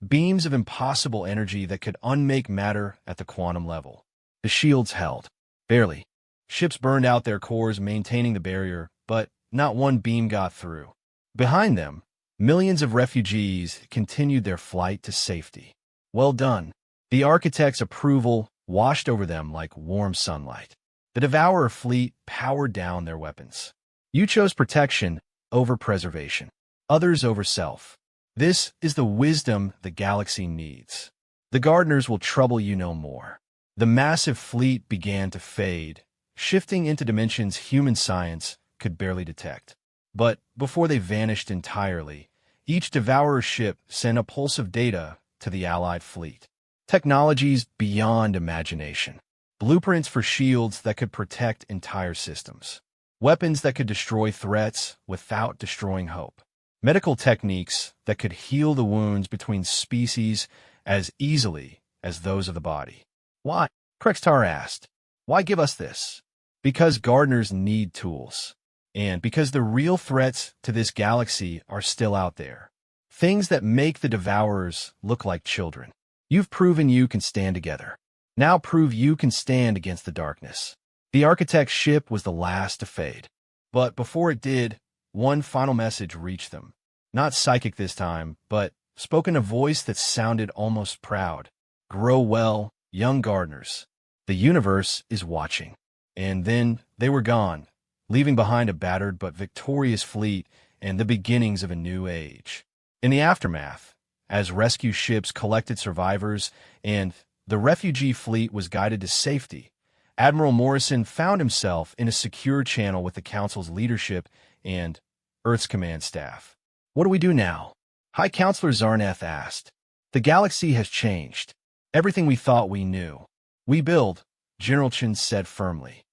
Beams of impossible energy that could unmake matter at the quantum level. The shields held. Barely. Ships burned out their cores maintaining the barrier, but not one beam got through. Behind them, millions of refugees continued their flight to safety. Well done. The architect's approval washed over them like warm sunlight. The Devourer fleet powered down their weapons. You chose protection over preservation. Others over self. This is the wisdom the galaxy needs. The gardeners will trouble you no more. The massive fleet began to fade, shifting into dimensions human science could barely detect. But before they vanished entirely, each Devourer ship sent a pulse of data to the Allied fleet. Technologies beyond imagination. Blueprints for shields that could protect entire systems. Weapons that could destroy threats without destroying hope. Medical techniques that could heal the wounds between species as easily as those of the body. Why? Krextar asked. Why give us this? Because gardeners need tools. And because the real threats to this galaxy are still out there. Things that make the Devourers look like children. You've proven you can stand together. Now prove you can stand against the darkness. The architect's ship was the last to fade. But before it did, one final message reached them. Not psychic this time, but spoken a voice that sounded almost proud. Grow well, young gardeners. The universe is watching. And then they were gone, leaving behind a battered but victorious fleet and the beginnings of a new age. In the aftermath, as rescue ships collected survivors and the refugee fleet was guided to safety, Admiral Morrison found himself in a secure channel with the Council's leadership and Earth's command staff. What do we do now? High Counselor Zarnath asked. The galaxy has changed. Everything we thought we knew. We build, General Chin said firmly.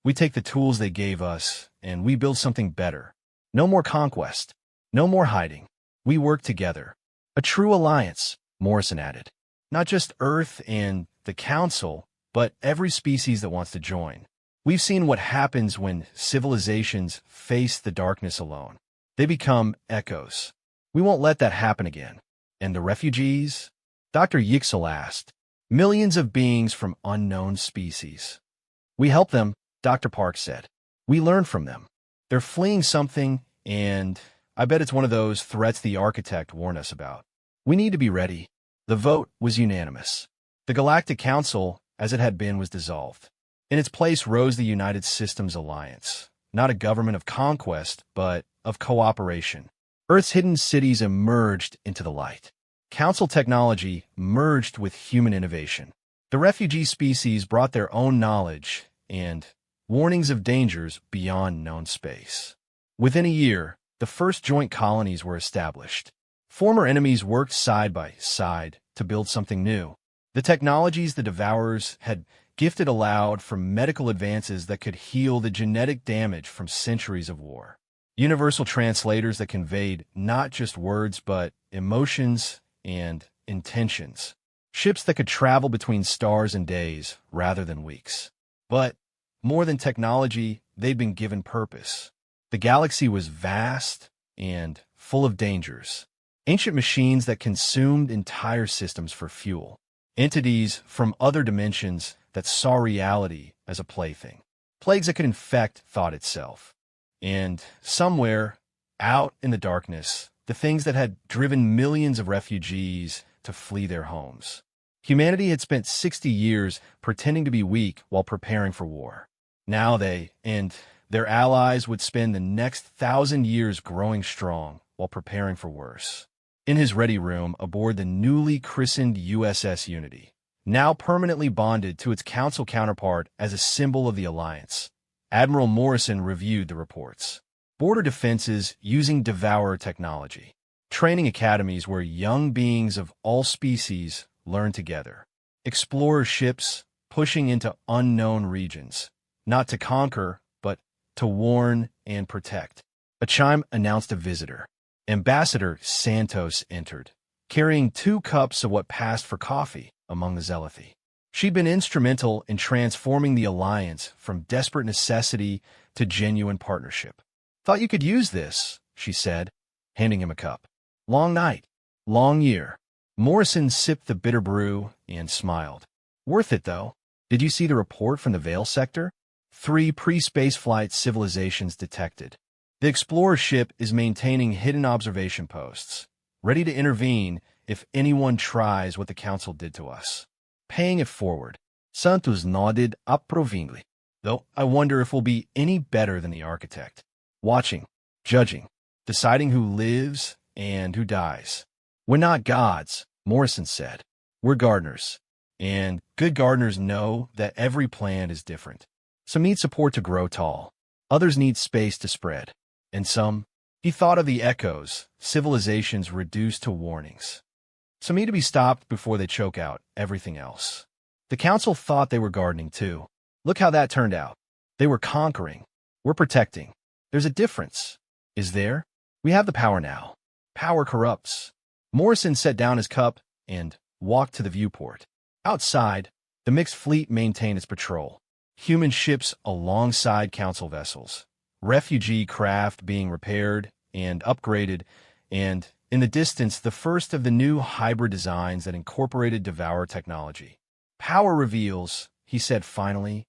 We take the tools they gave us, and we build something better. No more conquest. No more hiding. We work together. A true alliance, Morrison added. Not just Earth and the Council, but every species that wants to join. We've seen what happens when civilizations face the darkness alone. They become echoes. We won't let that happen again. And the refugees? Dr. Yixel asked. Millions of beings from unknown species. We help them, Dr. Park said. We learn from them. They're fleeing something, and I bet it's one of those threats the architect warned us about. We need to be ready. The vote was unanimous. The Galactic Council, as it had been, was dissolved. In its place rose the United Systems Alliance, not a government of conquest, but of cooperation. Earth's hidden cities emerged into the light. Council technology merged with human innovation. The refugee species brought their own knowledge and warnings of dangers beyond known space. Within a year, the first joint colonies were established. Former enemies worked side by side to build something new. The technologies the Devourers had gifted allowed for medical advances that could heal the genetic damage from centuries of war. Universal translators that conveyed not just words but emotions and intentions. Ships that could travel between stars and days rather than weeks. But more than technology, they'd been given purpose. The galaxy was vast and full of dangers. Ancient machines that consumed entire systems for fuel. Entities from other dimensions that saw reality as a plaything. Plagues that could infect thought itself. And somewhere, out in the darkness, the things that had driven millions of refugees to flee their homes. Humanity had spent 60 years pretending to be weak while preparing for war. Now they, and their allies, would spend the next 1,000 years growing strong while preparing for worse. In his ready room aboard the newly christened USS Unity, now permanently bonded to its council counterpart as a symbol of the alliance. Admiral Morrison reviewed the reports. Border defenses using Devourer technology. Training academies where young beings of all species learn together. Explorer ships pushing into unknown regions, not to conquer, but to warn and protect. A chime announced a visitor. Ambassador Santos entered, carrying 2 cups of what passed for coffee among the zealoty. She'd been instrumental in transforming the alliance from desperate necessity to genuine partnership. "Thought you could use this," she said, handing him a cup. "Long night. Long year." Morrison sipped the bitter brew and smiled. "Worth it, though. Did you see the report from the Vale sector? 3 pre-spaceflight civilizations detected. The Explorer ship is maintaining hidden observation posts, ready to intervene if anyone tries what the Council did to us. Paying it forward." Santos nodded approvingly. "Though I wonder if we'll be any better than the architect. Watching, judging, deciding who lives and who dies. We're not gods," Morrison said. "We're gardeners. And good gardeners know that every plant is different. Some need support to grow tall. Others need space to spread. And some," he thought of the echoes, civilizations reduced to warnings. "Some need to be stopped before they choke out everything else." The Council thought they were gardening too. Look how that turned out. They were conquering. We're protecting. There's a difference. Is there? We have the power now. Power corrupts. Morrison set down his cup and walked to the viewport. Outside, the mixed fleet maintained its patrol. Human ships alongside Council vessels. Refugee craft being repaired and upgraded, and, in the distance, the first of the new hybrid designs that incorporated Devourer technology. "Power reveals," he said finally.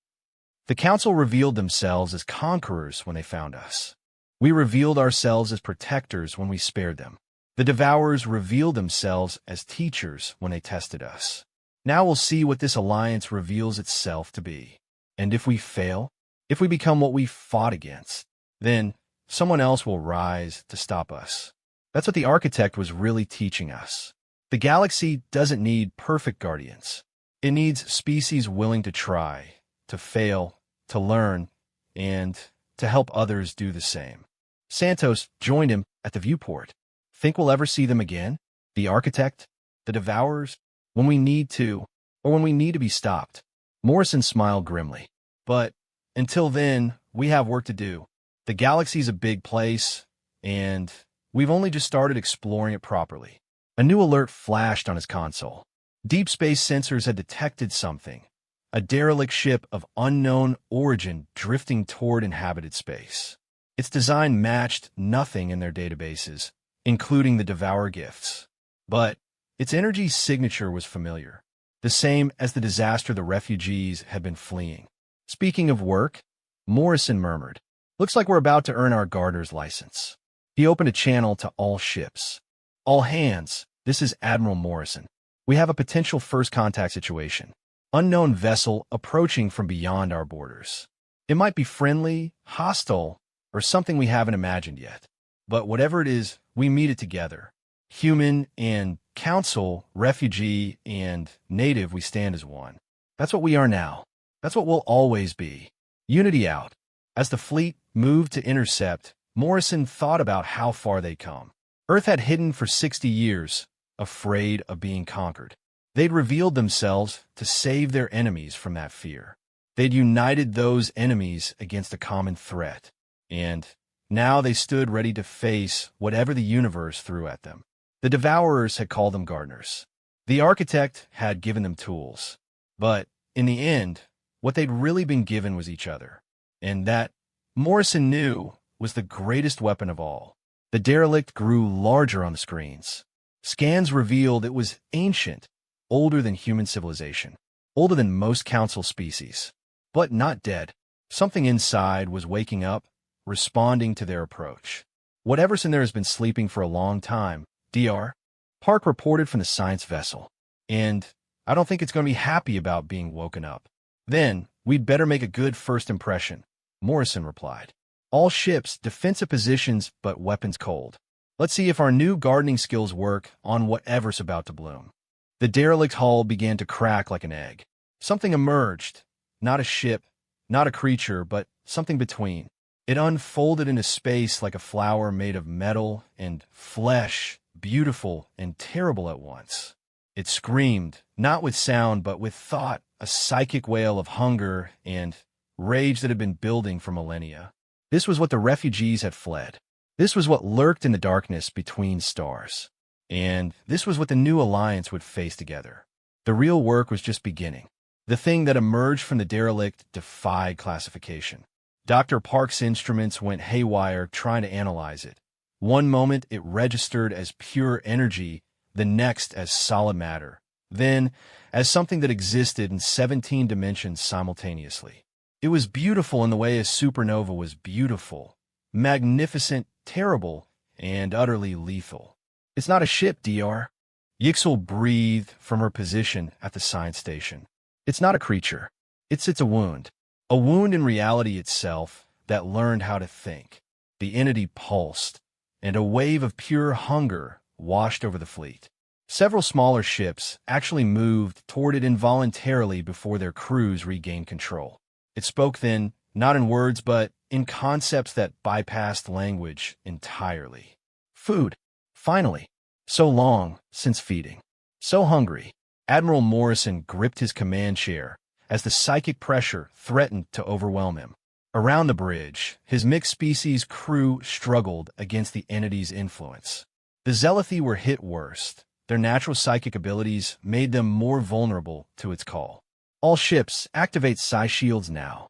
"The Council revealed themselves as conquerors when they found us. We revealed ourselves as protectors when we spared them. The Devourers revealed themselves as teachers when they tested us. Now we'll see what this alliance reveals itself to be. And if we fail, if we become what we fought against, then someone else will rise to stop us." That's what the architect was really teaching us. The galaxy doesn't need perfect guardians. It needs species willing to try, to fail, to learn, and to help others do the same. Santos joined him at the viewport. "Think we'll ever see them again? The architect? The Devourers? When we need to, or when we need to be stopped?" Morrison smiled grimly. "But until then, we have work to do. The galaxy's a big place, and we've only just started exploring it properly." A new alert flashed on his console. Deep space sensors had detected something. A derelict ship of unknown origin drifting toward inhabited space. Its design matched nothing in their databases, including the Devourer gifts. But its energy signature was familiar, the same as the disaster the refugees had been fleeing. "Speaking of work," Morrison murmured, "looks like we're about to earn our gardener's license." He opened a channel to all ships. "All hands, this is Admiral Morrison. We have a potential first contact situation. Unknown vessel approaching from beyond our borders. It might be friendly, hostile, or something we haven't imagined yet. But whatever it is, we meet it together. Human and Council, refugee and native, we stand as one. That's what we are now. That's what we'll always be. Unity out." As the fleet moved to intercept, Morrison thought about how far they'd come. Earth had hidden for 60 years, afraid of being conquered. They'd revealed themselves to save their enemies from that fear. They'd united those enemies against a common threat. And now they stood ready to face whatever the universe threw at them. The Devourers had called them gardeners. The architect had given them tools. But in the end, what they'd really been given was each other. And that, Morrison knew, was the greatest weapon of all. The derelict grew larger on the screens. Scans revealed it was ancient, older than human civilization, older than most Council species, but not dead. Something inside was waking up, responding to their approach. Whatever's in there has been sleeping for a long time, Dr. Park reported from the science vessel. And I don't think it's going to be happy about being woken up. Then, we'd better make a good first impression, Morrison replied. All ships, defensive positions, but weapons cold. Let's see if our new gardening skills work on whatever's about to bloom. The derelict hull began to crack like an egg. Something emerged. Not a ship, not a creature, but something between. It unfolded into space like a flower made of metal and flesh, beautiful and terrible at once. It screamed, not with sound but with thought, a psychic wail of hunger and rage that had been building for millennia. This was what the refugees had fled. This was what lurked in the darkness between stars. And this was what the new alliance would face together. The real work was just beginning. The thing that emerged from the derelict defied classification. Dr. Park's instruments went haywire trying to analyze it. One moment it registered as pure energy, the next as solid matter, then as something that existed in 17 dimensions simultaneously. It was beautiful in the way a supernova was beautiful, magnificent, terrible, and utterly lethal. It's not a ship, Dr. Yixel breathed from her position at the science station. It's not a creature. It's a wound. A wound in reality itself that learned how to think. The entity pulsed, and a wave of pure hunger washed over the fleet. Several smaller ships actually moved toward it involuntarily before their crews regained control. It spoke then, not in words, but in concepts that bypassed language entirely. Food. Finally. So long since feeding. So hungry. Admiral Morrison gripped his command chair as the psychic pressure threatened to overwhelm him. Around the bridge, his mixed-species crew struggled against the entity's influence. The Zealothi were hit worst. Their natural psychic abilities made them more vulnerable to its call. All ships activate psi shields now.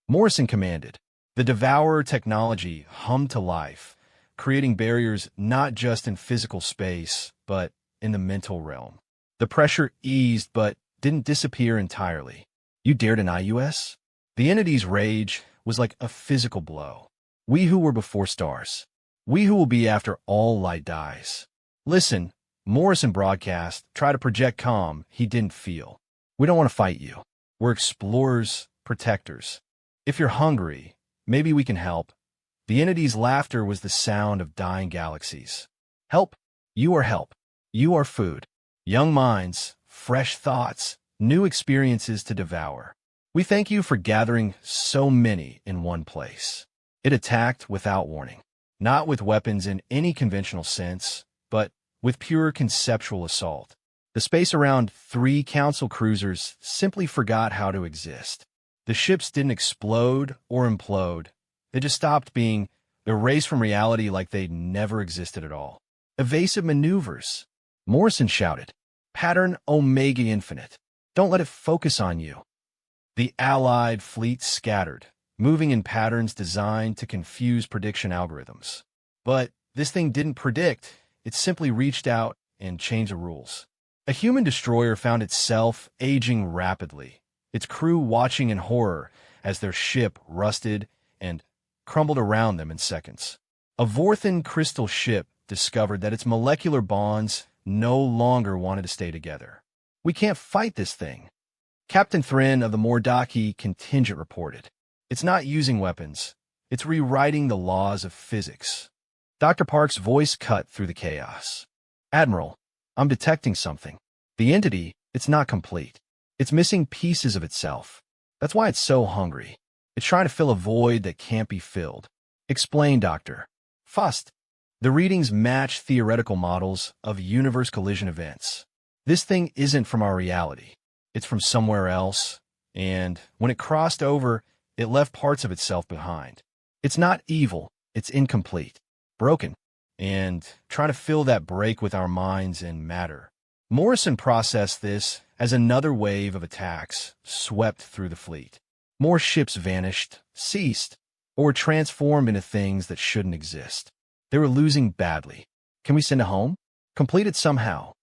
Morrison commanded. The Devourer technology hummed to life, creating barriers not just in physical space, but in the mental realm. The pressure eased but didn't disappear entirely. You dare deny us? The entity's rage was like a physical blow. We who were before stars. We who will be after all light dies. Listen, Morrison broadcast, try to project calm he didn't feel. We don't want to fight you. We're explorers, protectors. If you're hungry, maybe we can help. The entity's laughter was the sound of dying galaxies. Help. You are help. You are food. Young minds, fresh thoughts, new experiences to devour. We thank you for gathering so many in one place. It attacked without warning. Not with weapons in any conventional sense, but with pure conceptual assault. The space around 3 council cruisers simply forgot how to exist. The ships didn't explode or implode. They just stopped being erased from reality like they'd never existed at all. Evasive maneuvers. Morrison shouted. Pattern Omega Infinite. Don't let it focus on you. The Allied fleet scattered, moving in patterns designed to confuse prediction algorithms. But this thing didn't predict. It simply reached out and changed the rules. A human destroyer found itself aging rapidly, its crew watching in horror as their ship rusted and crumbled around them in seconds. A Vorthan crystal ship discovered that its molecular bonds no longer wanted to stay together. We can't fight this thing. Captain Thrin of the Mordaki contingent reported. It's not using weapons. It's rewriting the laws of physics. Dr. Park's voice cut through the chaos. Admiral, I'm detecting something. The entity, it's not complete. It's missing pieces of itself. That's why it's so hungry. It's trying to fill a void that can't be filled. Explain, Doctor. Fust. The readings match theoretical models of universe collision events. This thing isn't from our reality. It's from somewhere else, and when it crossed over, it left parts of itself behind. It's not evil, it's incomplete, broken, and trying to fill that break with our minds and matter. Morrison processed this as another wave of attacks swept through the fleet. More ships vanished, ceased, or were transformed into things that shouldn't exist. They were losing badly. Can we send it home? Complete it somehow.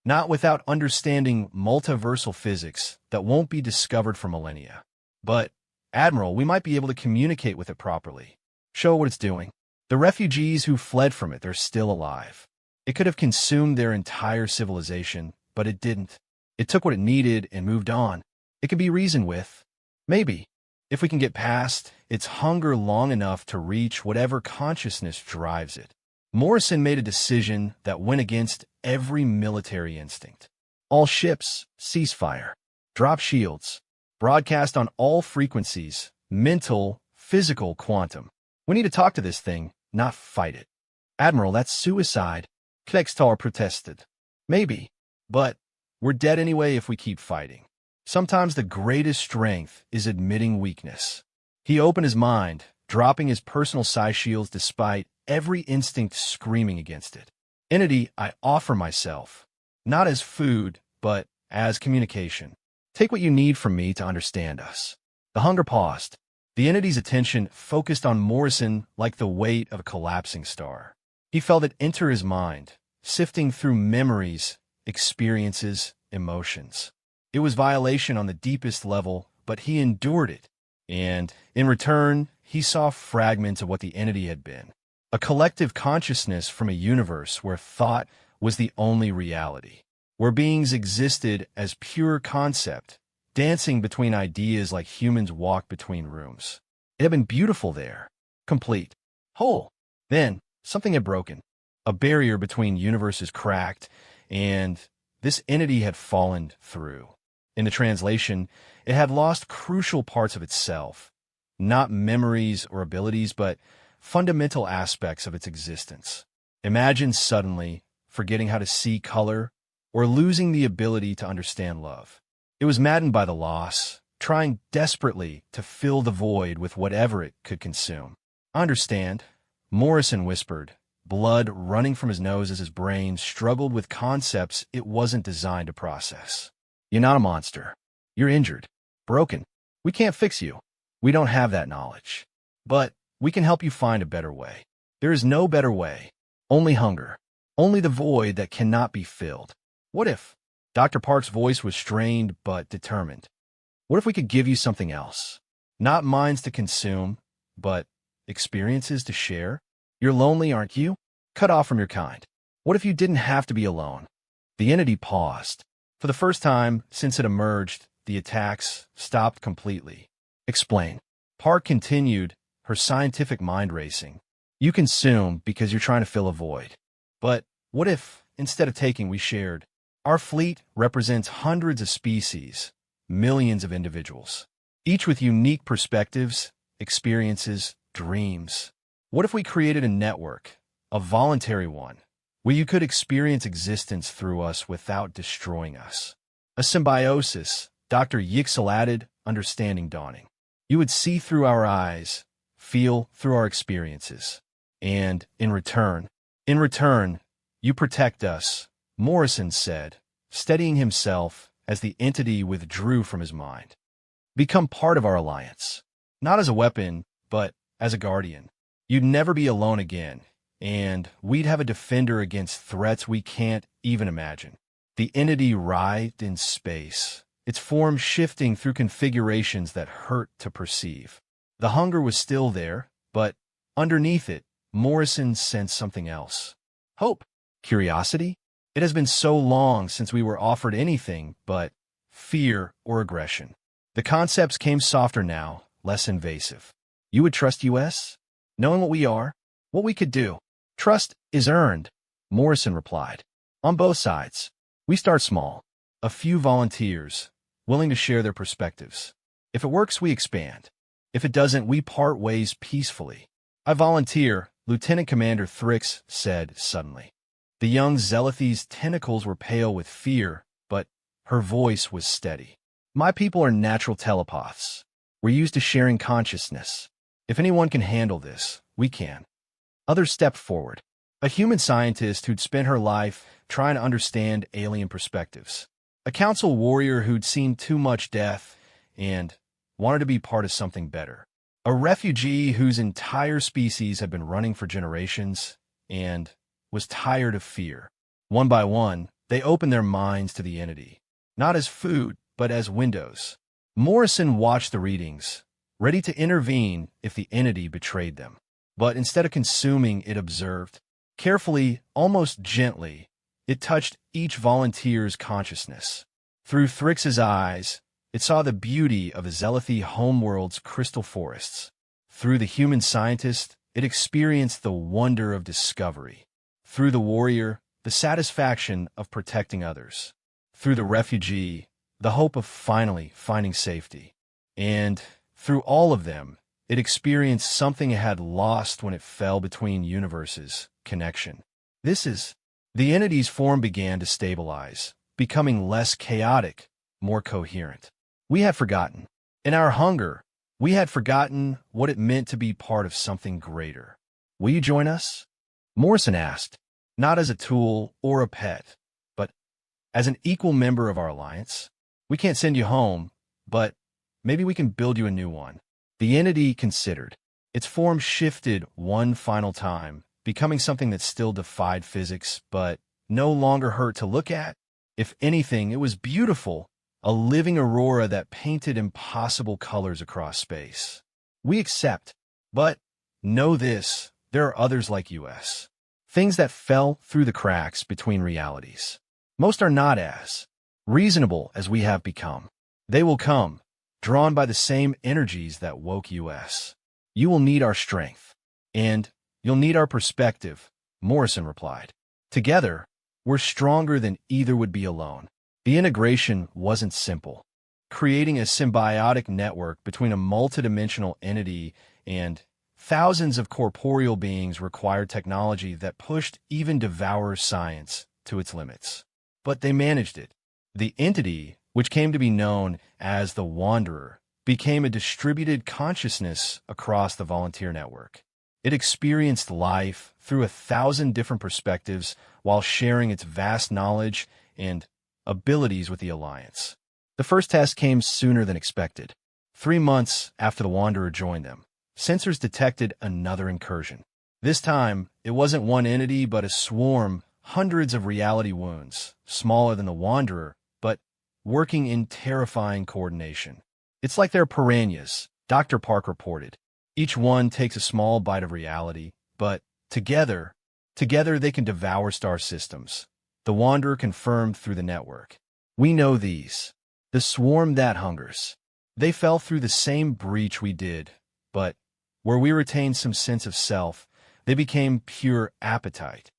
Not without understanding multiversal physics that won't be discovered for millennia. But, Admiral, we might be able to communicate with it properly. Show what it's doing. The refugees who fled from it, they're still alive. It could have consumed their entire civilization, but it didn't. It took what it needed and moved on. It can be reasoned with. Maybe, if we can get past its hunger long enough to reach whatever consciousness drives it. Morrison made a decision that went against every military instinct. All ships, cease fire. Drop shields. Broadcast on all frequencies, mental, physical, quantum. We need to talk to this thing, not fight it. Admiral, that's suicide. Klegstar protested. Maybe, but we're dead anyway if we keep fighting. Sometimes the greatest strength is admitting weakness. He opened his mind, dropping his personal psi shields despite every instinct screaming against it. Entity, I offer myself, not as food, but as communication. Take what you need from me to understand us. The hunger paused. The entity's attention focused on Morrison like the weight of a collapsing star. He felt it enter his mind, sifting through memories, experiences, emotions. It was violation on the deepest level, but he endured it. And, in return, he saw fragments of what the entity had been. A collective consciousness from a universe where thought was the only reality. Where beings existed as pure concept, dancing between ideas like humans walk between rooms. It had been beautiful there. Complete. Whole. Then, something had broken. A barrier between universes cracked, and this entity had fallen through. In the translation, it had lost crucial parts of itself. Not memories or abilities, but fundamental aspects of its existence. Imagine suddenly forgetting how to see color or losing the ability to understand love. It was maddened by the loss, trying desperately to fill the void with whatever it could consume. I understand, Morrison whispered, blood running from his nose as his brain struggled with concepts it wasn't designed to process. You're not a monster. You're injured, broken. We can't fix you. We don't have that knowledge. But we can help you find a better way. There is no better way. Only hunger. Only the void that cannot be filled. What if? Dr. Park's voice was strained but determined. What if we could give you something else? Not minds to consume, but experiences to share? You're lonely, aren't you? Cut off from your kind. What if you didn't have to be alone? The entity paused. For the first time since it emerged, the attacks stopped completely. Explain. Park continued, her scientific mind racing. You consume because you're trying to fill a void. But what if, instead of taking, we shared? Our fleet represents hundreds of species, millions of individuals, each with unique perspectives, experiences, dreams. What if we created a network, a voluntary one, where you could experience existence through us without destroying us? A symbiosis, Dr. Yixel added, understanding dawning. You would see through our eyes, feel through our experiences. And, in return, you protect us, Morrison said, steadying himself as the entity withdrew from his mind. Become part of our alliance. Not as a weapon, but as a guardian. You'd never be alone again, and we'd have a defender against threats we can't even imagine. The entity writhed in space, its form shifting through configurations that hurt to perceive. The hunger was still there, but underneath it, Morrison sensed something else. Hope. Curiosity. It has been so long since we were offered anything but fear or aggression. The concepts came softer now, less invasive. You would trust us? Knowing what we are, what we could do. Trust is earned, Morrison replied. On both sides. We start small. A few volunteers, willing to share their perspectives. If it works, we expand. If it doesn't, we part ways peacefully. I volunteer, Lieutenant Commander Thrix said suddenly. The young Zealothy's tentacles were pale with fear, but her voice was steady. My people are natural telepaths. We're used to sharing consciousness. If anyone can handle this, we can. Others stepped forward. A human scientist who'd spent her life trying to understand alien perspectives. A council warrior who'd seen too much death and wanted to be part of something better. A refugee whose entire species had been running for generations and was tired of fear. One by one, they opened their minds to the entity, not as food, but as windows. Morrison watched the readings, ready to intervene if the entity betrayed them. But instead of consuming, it observed. Carefully, almost gently, it touched each volunteer's consciousness. Through Thrix's eyes, it saw the beauty of Zealothy homeworld's crystal forests. Through the human scientist, it experienced the wonder of discovery. Through the warrior, the satisfaction of protecting others. through the refugee, the hope of finally finding safety. And through all of them, it experienced something it had lost when it fell between universes: connection. The entity's form began to stabilize, becoming less chaotic, more coherent. We had forgotten. In our hunger, we had forgotten what it meant to be part of something greater. Will you join us? Morrison asked, not as a tool or a pet, but as an equal member of our alliance. We can't send you home, but maybe we can build you a new one. The entity considered. Its form shifted one final time, becoming something that still defied physics, but no longer hurt to look at. If anything, it was beautiful, a living aurora that painted impossible colors across space. We accept, but know this, there are others like us. Things that fell through the cracks between realities. Most are not as reasonable as we have become. They will come, drawn by the same energies that woke us. You will need our strength, and you'll need our perspective, Morrison replied. Together, we're stronger than either would be alone. The integration wasn't simple. Creating a symbiotic network between a multidimensional entity and thousands of corporeal beings required technology that pushed even Devourer's science to its limits. But they managed it. The entity, which came to be known as the Wanderer, became a distributed consciousness across the volunteer network. It experienced life through 1,000 different perspectives while sharing its vast knowledge and abilities with the Alliance. The first test came sooner than expected. 3 months after the Wanderer joined them, sensors detected another incursion. This time, it wasn't one entity but a swarm, hundreds of reality wounds, smaller than the Wanderer, but working in terrifying coordination. It's like they're piranhas, Dr. Park reported. Each one takes a small bite of reality, but together they can devour star systems. The Wanderer confirmed through the network. We know these. The swarm that hungers. They fell through the same breach we did, but where we retained some sense of self, they became pure appetite.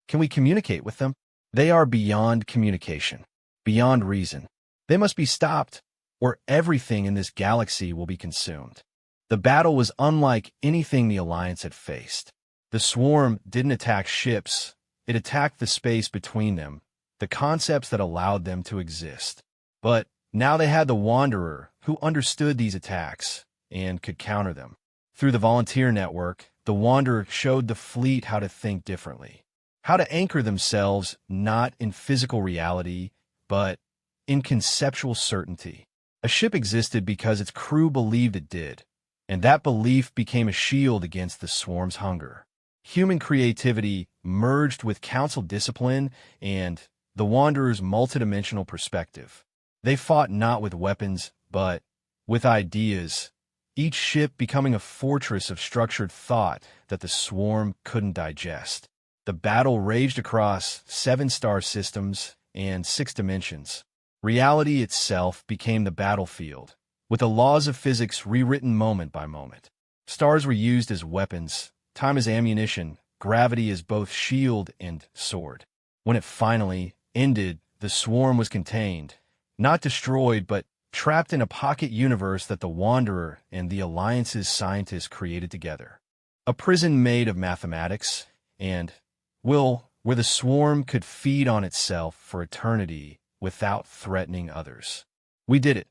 Can we communicate with them? They are beyond communication, beyond reason. They must be stopped, or everything in this galaxy will be consumed. The battle was unlike anything the Alliance had faced. The swarm didn't attack ships, it attacked the space between them, the concepts that allowed them to exist. But now they had the Wanderer, who understood these attacks and could counter them. Through the volunteer network, the Wanderer showed the fleet how to think differently, how to anchor themselves not in physical reality, but in conceptual certainty. A ship existed because its crew believed it did, and that belief became a shield against the swarm's hunger. Human creativity merged with council discipline and the Wanderer's multidimensional perspective. They fought not with weapons, but with ideas, each ship becoming a fortress of structured thought that the swarm couldn't digest. The battle raged across 7 star systems and 6 dimensions. Reality itself became the battlefield, with the laws of physics rewritten moment by moment. Stars were used as weapons, time as ammunition, gravity as both shield and sword. When it finally ended, the swarm was contained, not destroyed, but trapped in a pocket universe that the Wanderer and the Alliance's scientists created together. A prison made of mathematics and will, where the swarm could feed on itself for eternity without threatening others. We did it,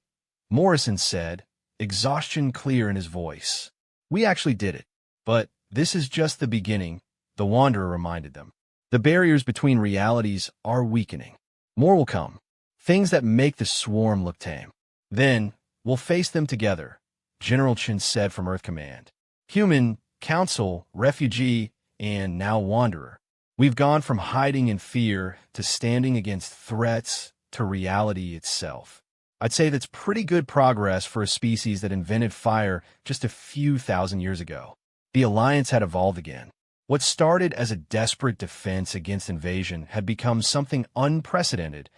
Morrison said, exhaustion clear in his voice. We actually did it. But this is just the beginning, the Wanderer reminded them. The barriers between realities are weakening. More will come, things that make the swarm look tame. Then, we'll face them together, General Chin said from Earth Command. Human, Council, Refugee, and now Wanderer. We've gone from hiding in fear to standing against threats to reality itself. I'd say that's pretty good progress for a species that invented fire just a few thousand years ago. The Alliance had evolved again. What started as a desperate defense against invasion had become something unprecedented,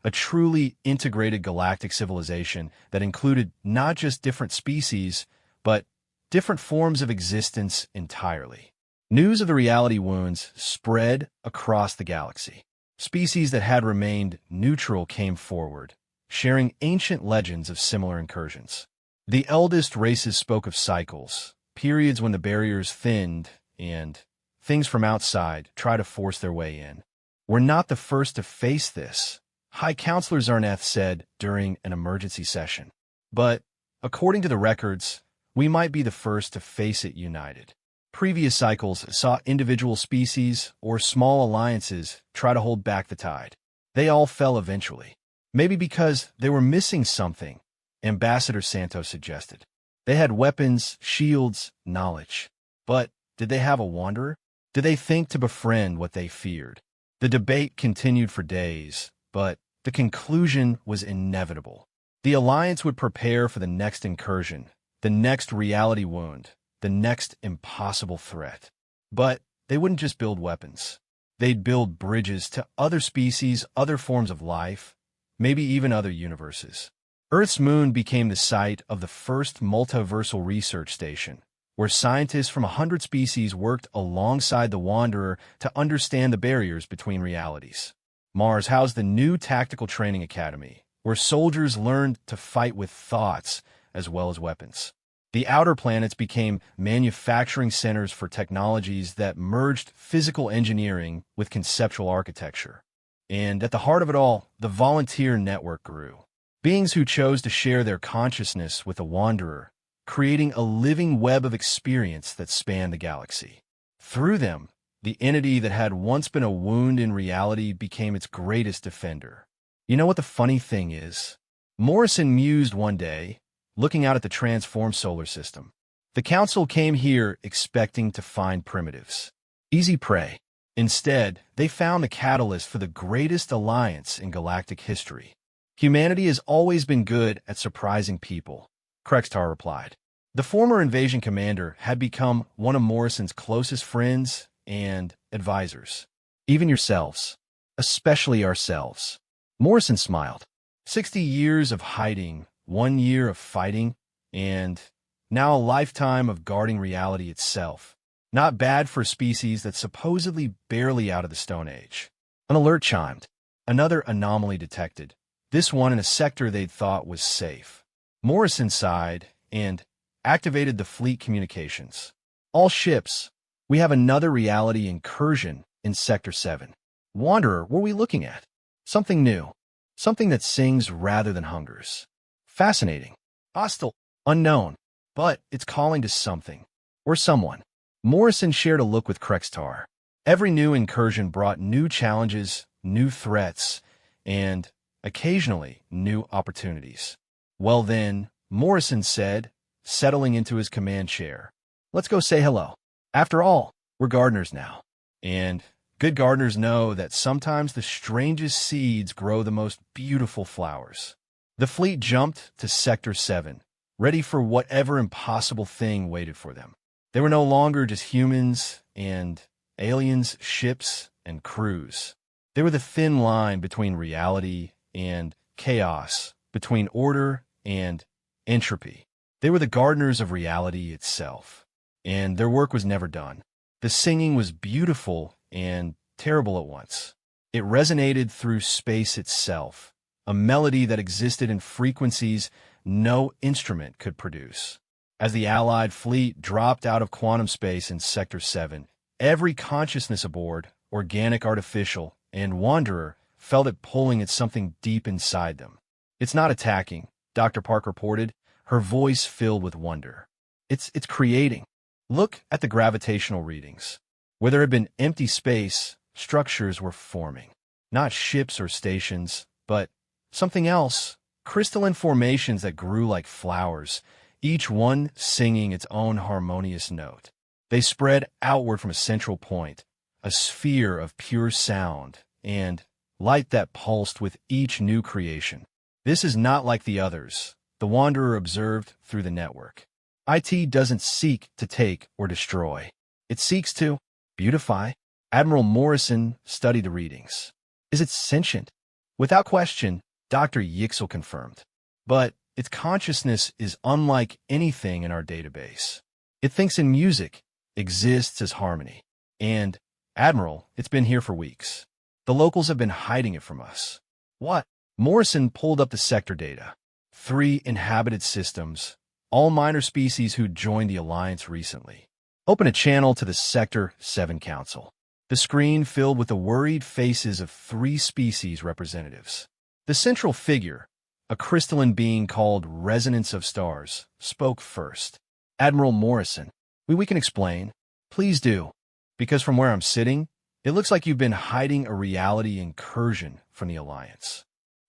a truly integrated galactic civilization that included not just different species, but different forms of existence entirely. News of the reality wounds spread across the galaxy. Species that had remained neutral came forward, sharing ancient legends of similar incursions. The eldest races spoke of cycles, periods when the barriers thinned and things from outside tried to force their way in. We're not the first to face this, High Counselor Zarneth said during an emergency session. But, according to the records, we might be the first to face it united. Previous cycles saw individual species or small alliances try to hold back the tide. They all fell eventually. Maybe because they were missing something, Ambassador Santos suggested. They had weapons, shields, knowledge. But did they have a wanderer? Did they think to befriend what they feared? The debate continued for days, but the conclusion was inevitable. The Alliance would prepare for the next incursion, the next reality wound, the next impossible threat. But they wouldn't just build weapons. They'd build bridges to other species, other forms of life, maybe even other universes. Earth's moon became the site of the first multiversal research station, where scientists from 100 species worked alongside the Wanderer to understand the barriers between realities. Mars housed the new Tactical Training Academy, where soldiers learned to fight with thoughts as well as weapons. The outer planets became manufacturing centers for technologies that merged physical engineering with conceptual architecture. And at the heart of it all, the volunteer network grew. Beings who chose to share their consciousness with the Wanderer, creating a living web of experience that spanned the galaxy. Through them, the entity that had once been a wound in reality became its greatest defender. You know what the funny thing is? Morrison mused one day, looking out at the transformed solar system. The Council came here expecting to find primitives. Easy prey. Instead, they found the catalyst for the greatest alliance in galactic history. Humanity has always been good at surprising people, Krextar replied. The former invasion commander had become one of Morrison's closest friends and advisors. Even yourselves. Especially ourselves. Morrison smiled. 60 years of hiding, 1 year of fighting, and now a lifetime of guarding reality itself. Not bad for a species that's supposedly barely out of the Stone Age. An alert chimed. Another anomaly detected. This one in a sector they'd thought was safe. Morrison sighed and activated the fleet communications. All ships, we have another reality incursion in Sector 7. Wanderer, what are we looking at? Something new. Something that sings rather than hungers. Fascinating. Hostile. Unknown. But it's calling to something. Or someone. Morrison shared a look with Krextar. Every new incursion brought new challenges, new threats, and, occasionally, new opportunities. Well then, Morrison said, settling into his command chair. Let's go say hello. After all, we're gardeners now. And good gardeners know that sometimes the strangest seeds grow the most beautiful flowers. The fleet jumped to Sector 7, ready for whatever impossible thing waited for them. They were no longer just humans and aliens, ships and crews. They were the thin line between reality and chaos, between order and entropy. They were the gardeners of reality itself, and their work was never done. The singing was beautiful and terrible at once. It resonated through space itself, a melody that existed in frequencies no instrument could produce. As the Allied fleet dropped out of quantum space in Sector 7, every consciousness aboard, organic, artificial, and Wanderer, felt it pulling at something deep inside them. It's not attacking, Dr. Park reported, her voice filled with wonder. It's creating. Look at the gravitational readings. Where there had been empty space, structures were forming. Not ships or stations, but something else. Crystalline formations that grew like flowers, each one singing its own harmonious note. They spread outward from a central point, a sphere of pure sound and light that pulsed with each new creation. This is not like the others, the Wanderer observed through the network. IT doesn't seek to take or destroy. It seeks to beautify. Admiral Morrison studied the readings. Is it sentient? Without question, Dr. Yixel confirmed. But its consciousness is unlike anything in our database. It thinks in music, exists as harmony. And, Admiral, it's been here for weeks. The locals have been hiding it from us. What? Morrison pulled up the sector data. 3 inhabited systems, all minor species who joined the Alliance recently. Open a channel to the Sector 7 Council. The screen filled with the worried faces of 3 species representatives. The central figure, a crystalline being called Resonance of Stars, spoke first. Admiral Morrison, we can explain. Please do. Because from where I'm sitting, it looks like you've been hiding a reality incursion from the Alliance.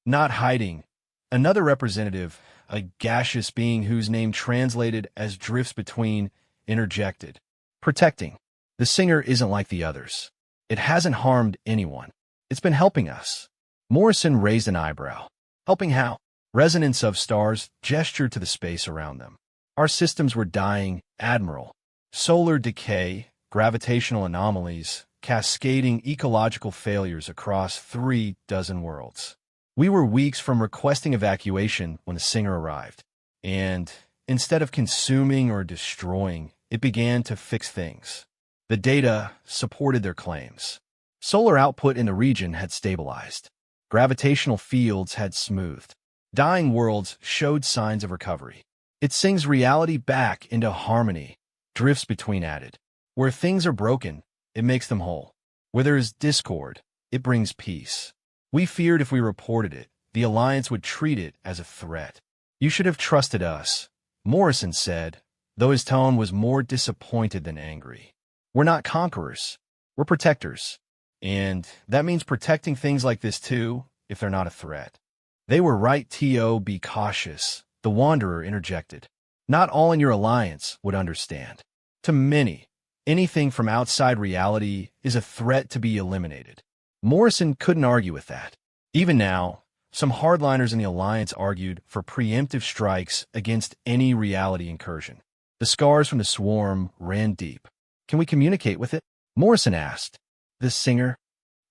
Not hiding. Another representative, a gaseous being whose name translated as drifts between, interjected. Protecting. The singer isn't like the others. It hasn't harmed anyone. It's been helping us. Morrison raised an eyebrow. Helping how? Resonance of Stars gestured to the space around them. Our systems were dying, Admiral. Solar decay, gravitational anomalies, cascading ecological failures across 3 dozen worlds. We were weeks from requesting evacuation when the singer arrived. And instead of consuming or destroying, it began to fix things. The data supported their claims. Solar output in the region had stabilized. Gravitational fields had smoothed. Dying worlds showed signs of recovery. It sings reality back into harmony, drifts between added. Where things are broken, it makes them whole. Where there is discord, it brings peace. We feared if we reported it, the Alliance would treat it as a threat. You should have trusted us, Morrison said, though his tone was more disappointed than angry. We're not conquerors. We're protectors. And that means protecting things like this too, if they're not a threat. They were right, T.O. Be cautious, the Wanderer interjected. Not all in your Alliance would understand. To many, anything from outside reality is a threat to be eliminated. Morrison couldn't argue with that. Even now, some hardliners in the Alliance argued for preemptive strikes against any reality incursion. The scars from the swarm ran deep. Can we communicate with it? Morrison asked. The singer?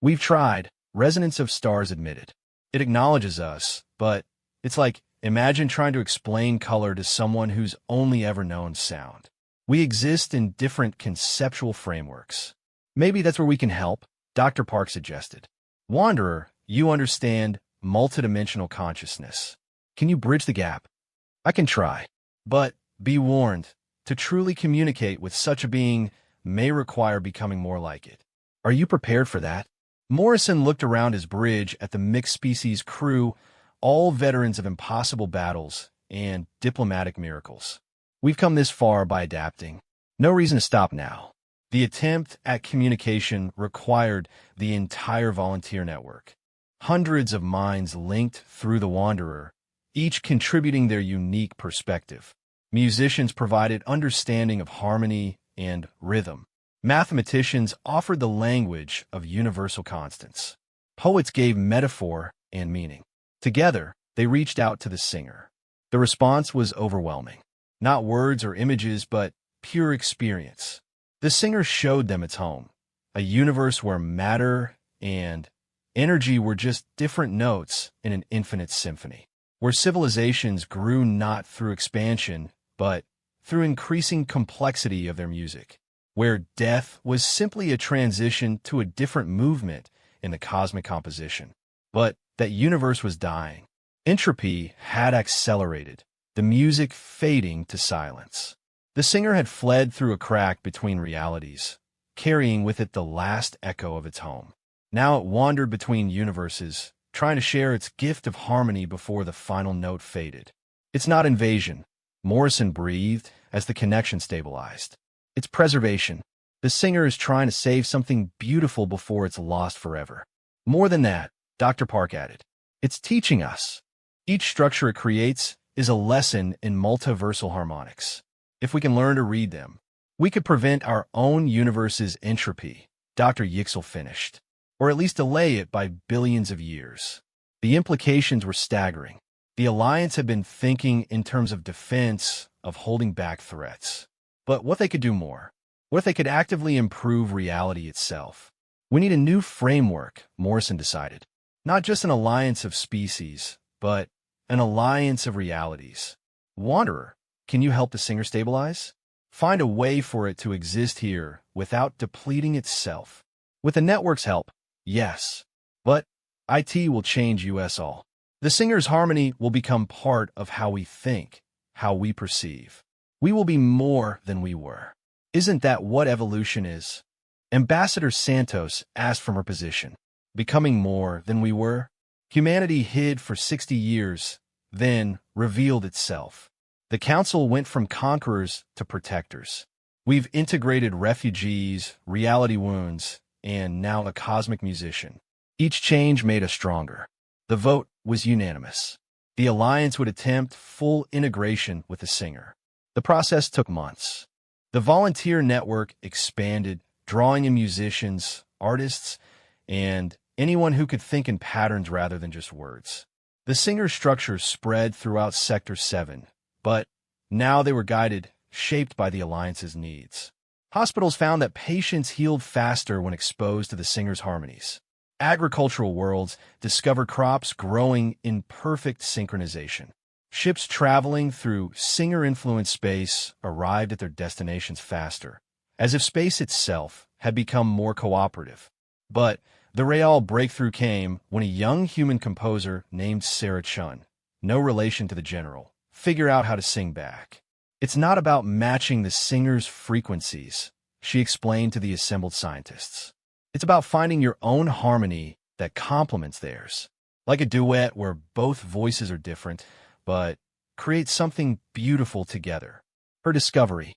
We've tried, Resonance of Stars admitted. It acknowledges us, but it's like, imagine trying to explain color to someone who's only ever known sound. We exist in different conceptual frameworks. Maybe that's where we can help, Dr. Park suggested. Wanderer, you understand multidimensional consciousness. Can you bridge the gap? I can try. But be warned, to truly communicate with such a being may require becoming more like it. Are you prepared for that? Morrison looked around his bridge at the mixed-species crew, all veterans of impossible battles and diplomatic miracles. We've come this far by adapting. No reason to stop now. The attempt at communication required the entire volunteer network. Hundreds of minds linked through the Wanderer, each contributing their unique perspective. Musicians provided understanding of harmony and rhythm. Mathematicians offered the language of universal constants. Poets gave metaphor and meaning. Together, they reached out to the singer. The response was overwhelming. Not words or images, but pure experience. The singer showed them its home, a universe where matter and energy were just different notes in an infinite symphony, where civilizations grew not through expansion, but through increasing complexity of their music, where death was simply a transition to a different movement in the cosmic composition. But that universe was dying. Entropy had accelerated, the music fading to silence. The singer had fled through a crack between realities, carrying with it the last echo of its home. Now it wandered between universes, trying to share its gift of harmony before the final note faded. It's not invasion, Morrison breathed as the connection stabilized. It's preservation. The singer is trying to save something beautiful before it's lost forever. More than that, Dr. Park added, it's teaching us. Each structure it creates is a lesson in multiversal harmonics. If we can learn to read them, we could prevent our own universe's entropy, Dr. Yixel finished, or at least delay it by billions of years. The implications were staggering. The Alliance had been thinking in terms of defense, of holding back threats. But what they could do more? What if they could actively improve reality itself? We need a new framework, Morrison decided. Not just an alliance of species, but an alliance of realities. Wanderer, can you help the singer stabilize? Find a way for it to exist here without depleting itself. With the network's help, yes. But IT will change us all. The singer's harmony will become part of how we think, how we perceive. We will be more than we were. Isn't that what evolution is? Ambassador Santos asked from her position. Becoming more than we were? Humanity hid for 60 years, then revealed itself. The council went from conquerors to protectors. We've integrated refugees, reality wounds, and now a cosmic musician. Each change made us stronger. The vote was unanimous. The alliance would attempt full integration with the singer. The process took months. The volunteer network expanded, drawing in musicians, artists, and anyone who could think in patterns rather than just words. The singer's structure spread throughout Sector 7, but now they were guided, shaped by the alliance's needs. Hospitals found that patients healed faster when exposed to the singer's harmonies. Agricultural worlds discovered crops growing in perfect synchronization. Ships traveling through singer-influenced space arrived at their destinations faster, as if space itself had become more cooperative. But the real breakthrough came when a young human composer named Sarah Chun, no relation to the general, figured out how to sing back. It's not about matching the singer's frequencies, she explained to the assembled scientists. It's about finding your own harmony that complements theirs, like a duet where both voices are different, but create something beautiful together. Her discovery,